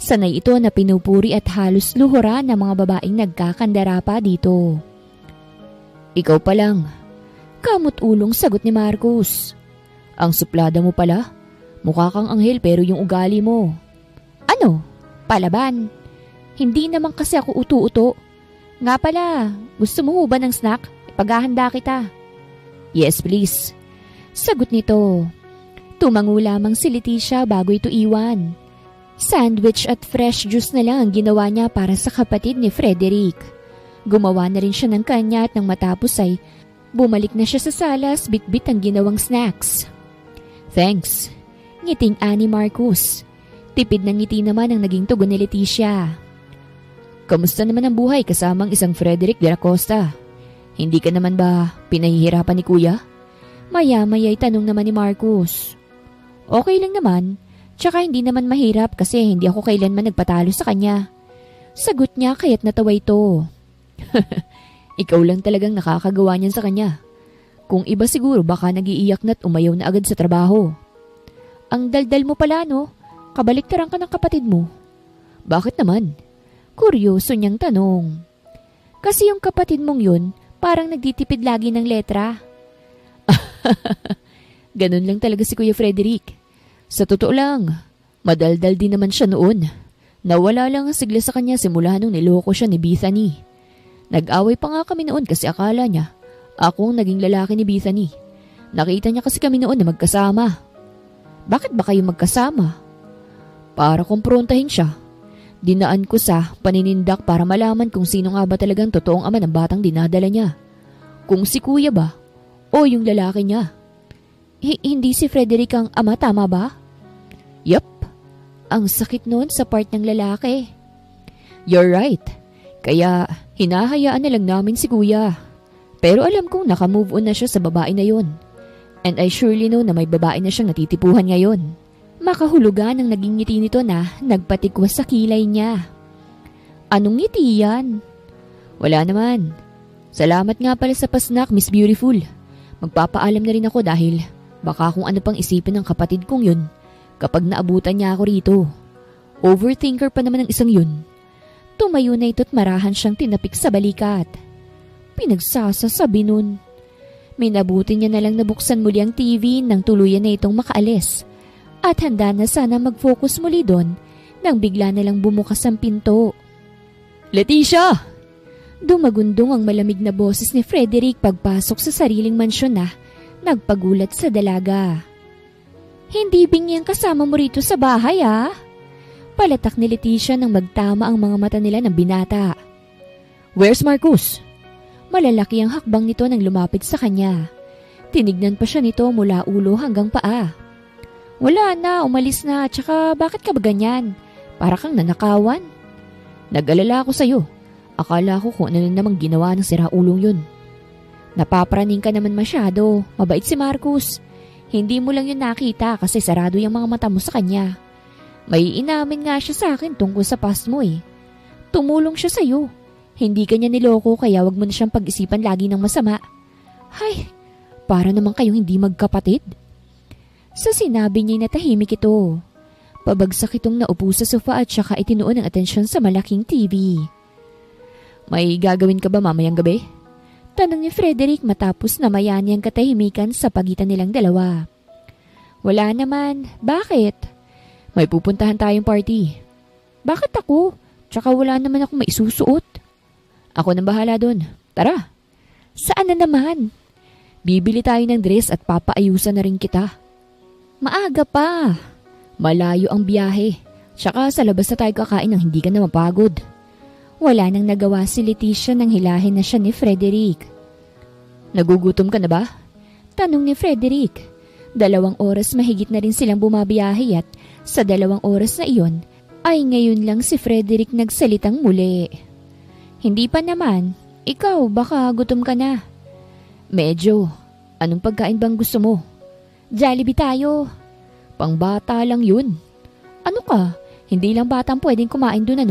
Sanay ito na pinupuri at halos luhura ng mga babaeng nagkakandara pa dito. Ikaw pa lang. Kamot-ulong sagot ni Marcos. Ang suplada mo pala. Mukha kang anghel pero yung ugali mo. Ano? Palaban? Hindi naman kasi ako utu-uto. Nga pala, gusto mo ba ng snack? Ipaghahanda kita. Yes, please. Sagot nito. Tumango lamang si Leticia bago ito iwan. Sandwich at fresh juice na lang ang ginawa niya para sa kapatid ni Frederick. Gumawa na rin siya ng kanya at nang matapos ay bumalik na siya sa salas bitbit ang ginawang snacks. Thanks. Ngiting ani Marcos. Tipid ng ngiti naman ang naging tugon ni Leticia. Kamusta naman ang buhay kasamang isang Frederick de la Costa? Hindi ka naman ba pinahihirapan ni kuya? Maya-maya'y tanong naman ni Marcos. Okay lang naman. Tsaka hindi naman mahirap kasi hindi ako kailanman nagpatalo sa kanya. Sagot niya kaya't natawa ito. Ikaw lang talagang nakakagawa niyan sa kanya. Kung iba siguro baka nagiiyak na't umayaw na agad sa trabaho. Ang daldal mo pala no? Kabaliktaran ka ng kapatid mo. Bakit naman? Kuryoso niyang tanong. Kasi yung kapatid mong yun, parang nagtitipid lagi ng letra.
Ganun lang talaga si Kuya Frederick. Sa totoo lang, madaldal din naman siya noon. Nawala lang ang sigla sa kanya simula nung niloko siya ni Bethany. Nag-away pa nga kami noon kasi akala niya ako ang naging lalaki ni Bethany. Nakita niya kasi kami noon na magkasama. Bakit ba kayo magkasama? Para kumprontahin siya. Dinaan ko sa paninindak para malaman kung sino nga ba talagang totoong ama ng batang dinadala niya. Kung si kuya ba o yung lalaki niya.
Hindi si Frederick ang ama, tama ba?
Yup.
Ang sakit noon sa part ng lalaki.
You're right. Kaya hinahayaan na lang namin si kuya. Pero alam kong nakamove on na siya sa babae na yon. And I surely know na may babae na siyang natitipuhan ngayon.
Makahulugan ang naging ngiti nito na nagpatikwas sa kilay niya. Anong ngiti yan?
Wala naman. Salamat nga pala sa pasnak, Miss Beautiful. Magpapaalam na rin ako dahil baka kung ano pang isipin ng kapatid kong yun kapag naabutan niya ako rito. Overthinker pa naman ang isang yun.
Tumayo na ito't marahan siyang tinapik sa balikat. Pinagsasasabi nun. Minabuti niya na lang nabuksan muli ang TV nang tuluyan na itong makaalis. At handa na sana mag-focus muli doon nang bigla na lang bumukas ang pinto.
Leticia!
Dumagundong ang malamig na boses ni Frederick pagpasok sa sariling mansyon na nagpagulat sa dalaga. Hindi bingi ang kasama mo rito sa bahay Palatak ni Leticia nang magtama ang mga mata nila ng binata.
Where's Marcus?
Malalaki ang hakbang nito nang lumapit sa kanya. Tinignan pa siya nito mula ulo hanggang paa. Wala na, umalis na, tsaka bakit ka ba ganyan? Para kang nanakawan.
Nag-alala ako sa'yo. Akala ko kung ano namang ginawa ng siraulong yun.
Napapraning ka naman masyado. Mabait si Marcus. Hindi mo lang yun nakita kasi sarado yung mga mata mo sa kanya. May inamin nga siya sa akin tungkol sa past mo Tumulong siya sa'yo. Hindi ka niya niloko kaya wag mo na siyang pag-isipan lagi ng masama. Hay, para naman kayong hindi magkapatid. Sa sinabi niya natahimik ito. Pabagsak itong naupo sa sofa at saka itinuon ang atensyon sa malaking TV.
May gagawin ka ba mamayang gabi?
Tanong ni Frederick matapos na mayani ang katahimikan sa pagitan nilang dalawa. Wala naman. Bakit?
May pupuntahan tayong party.
Bakit ako? Tsaka wala naman akong maisusuot.
Ako nang bahala doon. Tara.
Saan na naman?
Bibili tayo ng dress at papaayusan na rin kita.
Maaga pa.
Malayo ang biyahe. Tsaka sa labas na tayo kakain nang hindi ka na mapagod.
Wala nang nagawa si Leticia nang hilahin na siya ni Frederick.
Nagugutom ka na ba?
Tanong ni Frederick. 2 oras mahigit na rin silang bumabiyahe at sa 2 oras na iyon ay ngayon lang si Frederick nagsalitang muli. Hindi pa naman. Ikaw, baka gutom ka na.
Medyo. Anong pagkain bang gusto mo?
Jollibee tayo.
Pangbata lang yun.
Ano ka? Hindi lang batang pwedeng kumain dun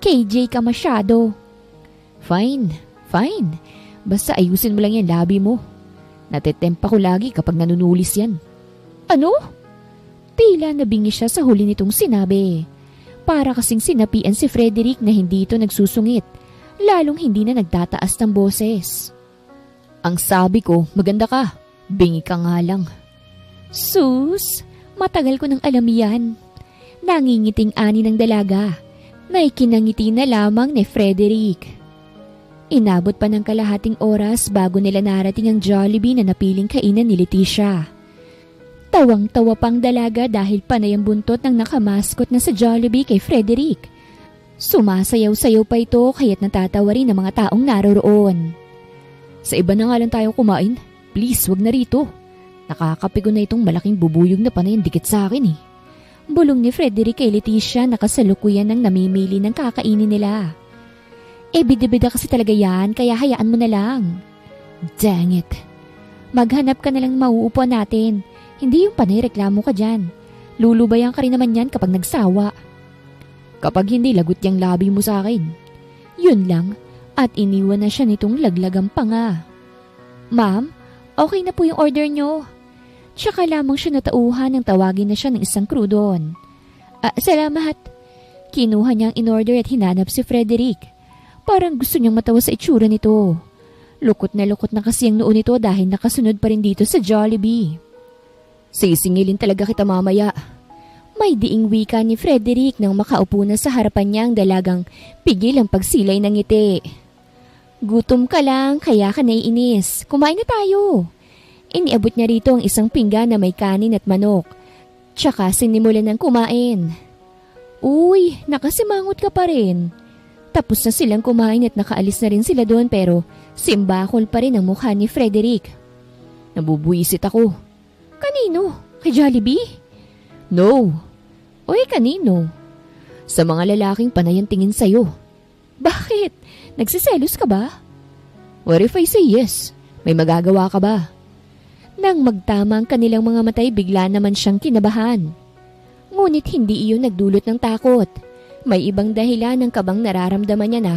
KJ ka masyado.
Fine. Basta ayusin mo lang yan labi mo. Natitempa ko lagi kapag nanunulis yan.
Ano? Tila nabingi siya sa huli nitong sinabi. Para kasing sinapian si Frederick na hindi ito nagsusungit. Lalong hindi na nagtataas ng boses.
Ang sabi ko, maganda ka. Bingi ka nga lang.
Sus, matagal ko nang alam yan. Nangingiting ani ng dalaga. May kinangiti na lamang ni Frederick. Inabot pa ng kalahating oras bago nila narating ang Jollibee na napiling kainan ni Leticia. Tawang-tawa pang dalaga dahil panay ang buntot ng nakamaskot na sa Jollibee kay Frederick. Sumasayaw-sayaw pa ito kaya't natatawa rin ang mga taong naroroon.
Sa iba na nga lang tayo kumain. Please, wag na rito. Nakakapigo na itong malaking bubuyog na panay ang dikit sa akin
Bulong ni Frederick kay Leticia na kasalukuyan ng namimili ng kakainin nila. Bida-bida kasi talaga yan kaya hayaan mo na lang. Dang it. Maghanap ka na lang mauupuan natin. Hindi yung panay reklamo ka dyan. Lulubayan ka rin naman yan kapag nagsawa.
Kapag hindi lagot yung labi mo sa akin.
Yun lang at iniwan na siya nitong laglagang panga. Ma'am, okay na po yung order nyo. Tsaka lamang siya natauhan nang tawagin na siya ng isang crew doon. Salamat. Kinuha niya ang in-order at hinanap si Frederick.
Parang gusto niyang matawa sa itsura nito. Lukot na kasi ang noo nito dahil nakasunod pa rin dito sa Jollibee. Sisingilin talaga kita mamaya. May diing wika ni Frederick nang makaupo na sa harapan niya ang dalagang pigil ang pagsilay ng ngiti. Gutom ka lang kaya ka naiinis. Kumain na tayo. Iniabot niya rito ang isang pinggan na may kanin at manok. Tsaka sinimulan ng kumain. Uy, nakasimangot ka pa rin. Tapos na silang kumain at nakaalis na rin sila doon pero simbakol pa rin ang mukha ni Frederick. Nabubuisit ako. Kanino? Kay Jollibee? No. Oy, kanino? Sa mga lalaking panay ang tingin sa'yo. Bakit? Nagsiselos ka ba? What if I say yes? May magagawa ka ba? Nang magtama ang kanilang mga matay, bigla naman siyang kinabahan. Ngunit hindi iyon nagdulot ng takot. May ibang dahilan ng kabang nararamdaman niya na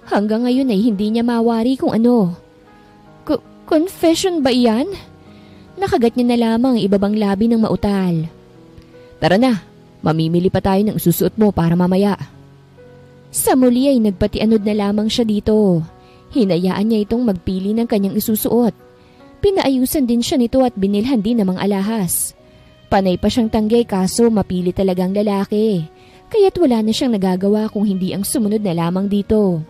hanggang ngayon ay hindi niya mawari kung ano. Confession ba iyan? Nakagat niya na lamang ang ibabang labi ng mautal. Tara na, mamimili pa tayo ng susuot mo para mamaya. Sa muli ay nagpatianod na lamang siya dito. Hinayaan niya itong magpili ng kanyang isusuot. Pinaayusan din siya nito at binilhan din ng mga alahas. Panay pa siyang tanggi kaso mapili talagang lalaki. Kaya't wala na siyang nagagawa kung hindi ang sumunod na lamang dito.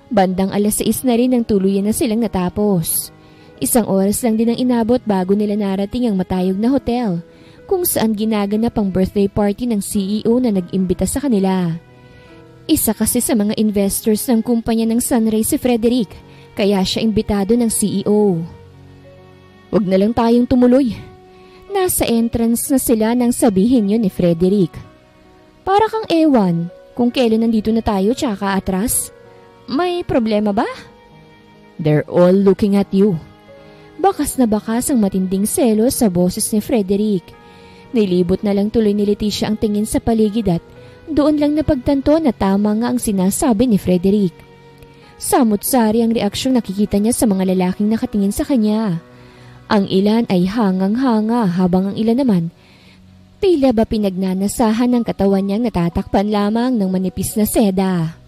Bandang 6:00 na rin ang tuluyan na silang natapos. 1 oras lang din ang inabot bago nila narating ang matayog na hotel kung saan ginaganap ang birthday party ng CEO na nag-imbita sa kanila. Isa kasi sa mga investors ng kumpanya ng Sunrise si Frederick, kaya siya imbitado ng CEO. Huwag na lang tayong tumuloy. Nasa entrance na sila nang sabihin yun ni Frederick. Para kang ewan kung kailan nandito na tayo tsaka atras. May problema ba? They're all looking at you. Bakas na bakas ang matinding selos sa boses ni Frederick. Nilibot na lang tuloy ni Leticia ang tingin sa paligid at doon lang napagtanto na tama nga ang sinasabi ni Frederick. Samot-sari ang reaksyong nakikita niya sa mga lalaking nakatingin sa kanya. Ang ilan ay hangang-hanga habang ang ilan naman tila ba pinagnanasahan ng katawan niyang natatakpan lamang ng manipis na seda.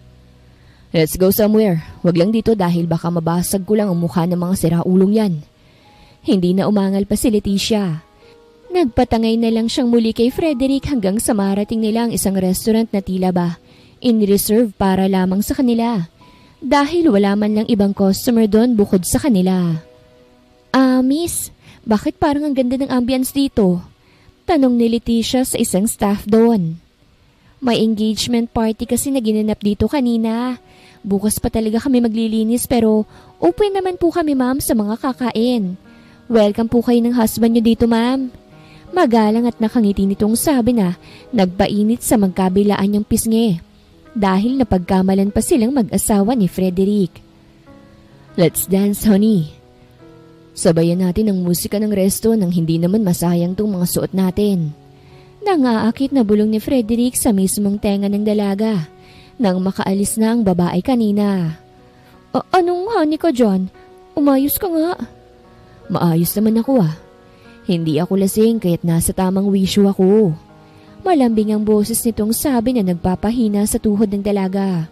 Let's go somewhere. Wag lang dito dahil baka mabasag ko lang ang mukha ng mga siraulong yan. Hindi na umangal pa si Leticia. Nagpatangay na lang siyang muli kay Frederick hanggang sa marating nila ang isang restaurant na tila ba in-reserve para lamang sa kanila. Dahil wala man lang ibang customer doon bukod sa kanila. Miss, bakit parang ang ganda ng ambience dito? Tanong ni Leticia sa isang staff doon. May engagement party kasi na ginanap dito kanina. Bukas pa talaga kami maglilinis pero open naman po kami ma'am sa mga kakain. Welcome po kayo ng husband nyo dito ma'am. Magalang at nakangiti nitong sabi na nagpainit sa magkabilaan niyang pisngi. Dahil napagkamalan pa silang mag-asawa ni Frederick. Let's dance honey. Sabayan natin ang musika ng resto nang hindi naman masayang tong mga suot natin. Nangaakit na bulong ni Frederick sa mismong tenga ng dalaga nang makaalis na ang babae kanina. Anong honey ka dyan? Umayos ka nga. Maayos naman ako ah. Hindi ako lasing kaya't nasa tamang wisyo ako. Malambing ang boses nitong sabi na nagpapahina sa tuhod ng dalaga.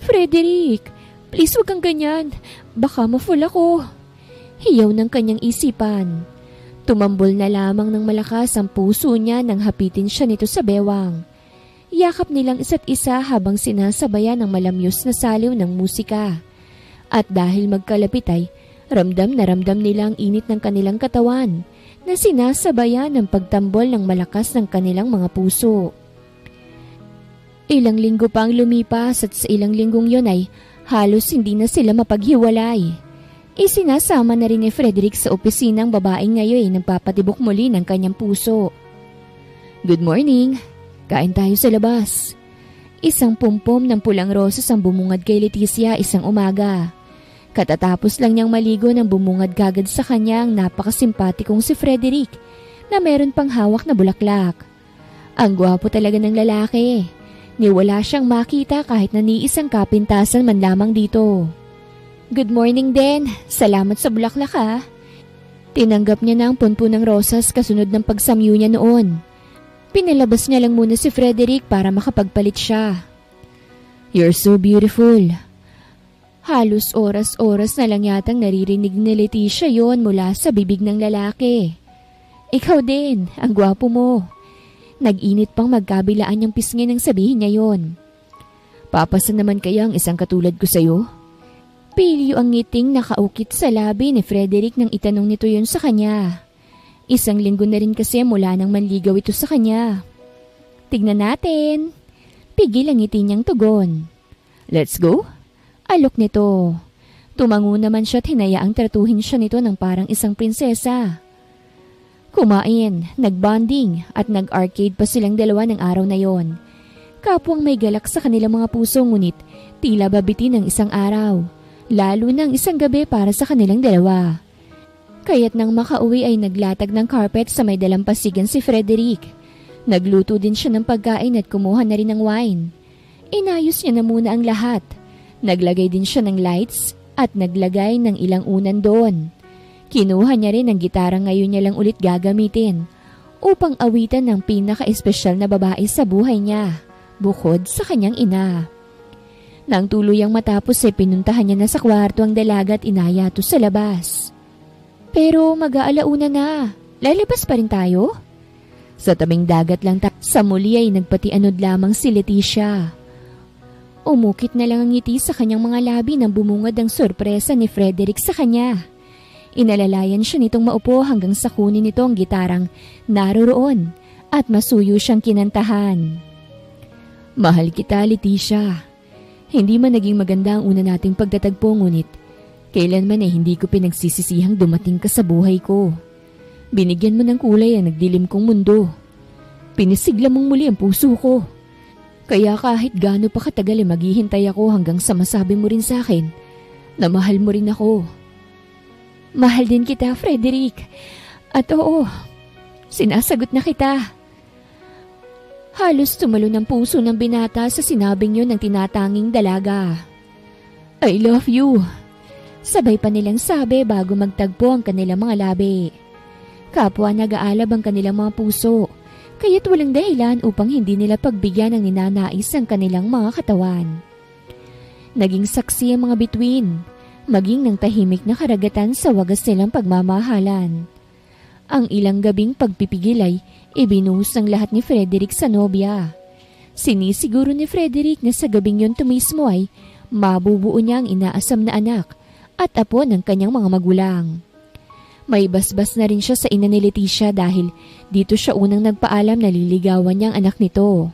Frederick, please wag kang ganyan. Baka ma-full ako. Hiyaw ng kanyang isipan. Tumambol na lamang ng malakas ang puso niya nang hapitin siya nito sa bewang. Yakap nilang isa't isa habang sinasabayan ng malamyos na saliw ng musika. At dahil magkalapit ay ramdam na ramdam nila ang init ng kanilang katawan na sinasabayan ng pagtambol ng malakas ng kanilang mga puso. Ilang linggo pa ang lumipas at sa ilang linggong yon ay halos hindi na sila mapaghiwalay. Isinasama na rin ni Frederick sa opisinang babaeng ngayon ay nagpapatibok muli ng kanyang puso. Good morning. Kain tayo sa labas. Isang pumpom ng pulang rosas ang bumungad kay Leticia isang umaga. Katatapos lang niyang maligo nang bumungad kagad sa kanya ang napakasimpatikong si Frederick na meron pang hawak na bulaklak. Ang gwapo talaga ng lalaki. Niwala siyang makita kahit na ni isang kapintasan man lamang dito. Good morning din. Salamat sa bulaklak ha. Tinanggap niya na ang punpo ng rosas kasunod ng pagsamyu niya noon. Pinalabas niya lang muna si Frederick para makapagpalit siya. You're so beautiful.
Halos oras-oras na lang yatang naririnig ni Leticia yon mula sa bibig ng lalaki. Ikaw din, ang gwapo mo. Nag-init pang magkabilaan yung pisngi nang sabihin niya yon.
Papasa naman kaya ang isang katulad ko sa'yo?
Pilyo ang ngiting nakaukit sa labi ni Frederick nang itanong nito yon sa kanya. 1 linggo na rin kasi mula nang manligaw ito sa kanya. Tignan natin. Pigil ang ngiti niyang tugon.
Let's go?
Alok nito. Tumango naman siya at hinayaang tratuhin siya nito ng parang isang prinsesa. Kumain, nagbonding at nag-arcade pa silang dalawa ng araw na yon. Kapwang may galak sa kanilang mga puso ngunit tila babitin ng isang araw, lalo ng isang gabi para sa kanilang dalawa. Kaya't nang makauwi ay naglatag ng carpet sa may dalampasigan si Frederick. Nagluto din siya ng pagkain at kumuha na rin ng wine. Inayos niya na muna ang lahat. Naglagay din siya ng lights at naglagay ng ilang unan doon. Kinuha niya rin ang gitara ngayon niya lang ulit gagamitin upang awitan ng pinaka-espesyal na babae sa buhay niya. Bukod sa kanyang ina. Nang tuluyang matapos ay pinuntahan niya na sa kwarto ang dalaga at inaya ito sa labas. Pero mag-aalauna na. Lalabas pa rin tayo?
Sa tabing dagat lang
Sa muli ay nagpatianod lamang si Leticia. Umukit na lang ang ngiti sa kanyang mga labi nang bumungad ang sorpresa ni Frederick sa kanya. Inalalayan siya nitong maupo hanggang sa kunin nito ang gitarang naroroon at masuyo siyang kinantahan.
Mahal kita, Leticia. Hindi man naging maganda ang una nating pagtatagpo ngunit kailanman ay hindi ko pinagsisisihang dumating ka sa buhay ko. Binigyan mo ng kulay ang nagdilim kong mundo. Pinisigla mong muli ang puso ko. Kaya kahit gaano pa katagal ay maghihintay ako hanggang sa masabi mo rin sa akin na mahal mo rin ako.
Mahal din kita, Frederick. At oo, sinasagot na kita. Halos tumalo ng puso ng binata sa sinabing yun ng tinatanging dalaga.
I love you.
Sabay pa nilang sabi bago magtagpo ang kanilang mga labi. Kapwa nag-aalab ang kanilang mga puso, kaya't walang dahilan upang hindi nila pagbigyan ng ninanais ang kanilang mga katawan. Naging saksi ang mga bituin, maging ng tahimik na karagatan sa wagas nilang pagmamahalan. Ang ilang gabing pagpipigil ay ibinuhos ng lahat ni Frederick sa nobya. Sinisiguro ni Frederick na sa gabing yun mismo ay mabubuo niya ang inaasam na anak at apo ng kanyang mga magulang. May basbas na rin siya sa ina ni Leticia dahil dito siya unang nagpaalam na liligawan niya ang anak nito.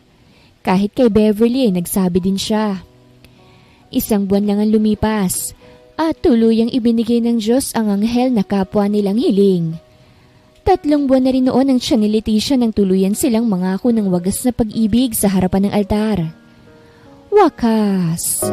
Kahit kay Beverly ay nagsabi din siya. 1 buwan lang ang lumipas at tuluyang ibinigay ng Diyos ang anghel na kapwa nilang hiling. 3 buwan na rin noon ang siya ni Leticia nang tuluyan silang mangako ng wagas na pag-ibig sa harapan ng altar. Wakas!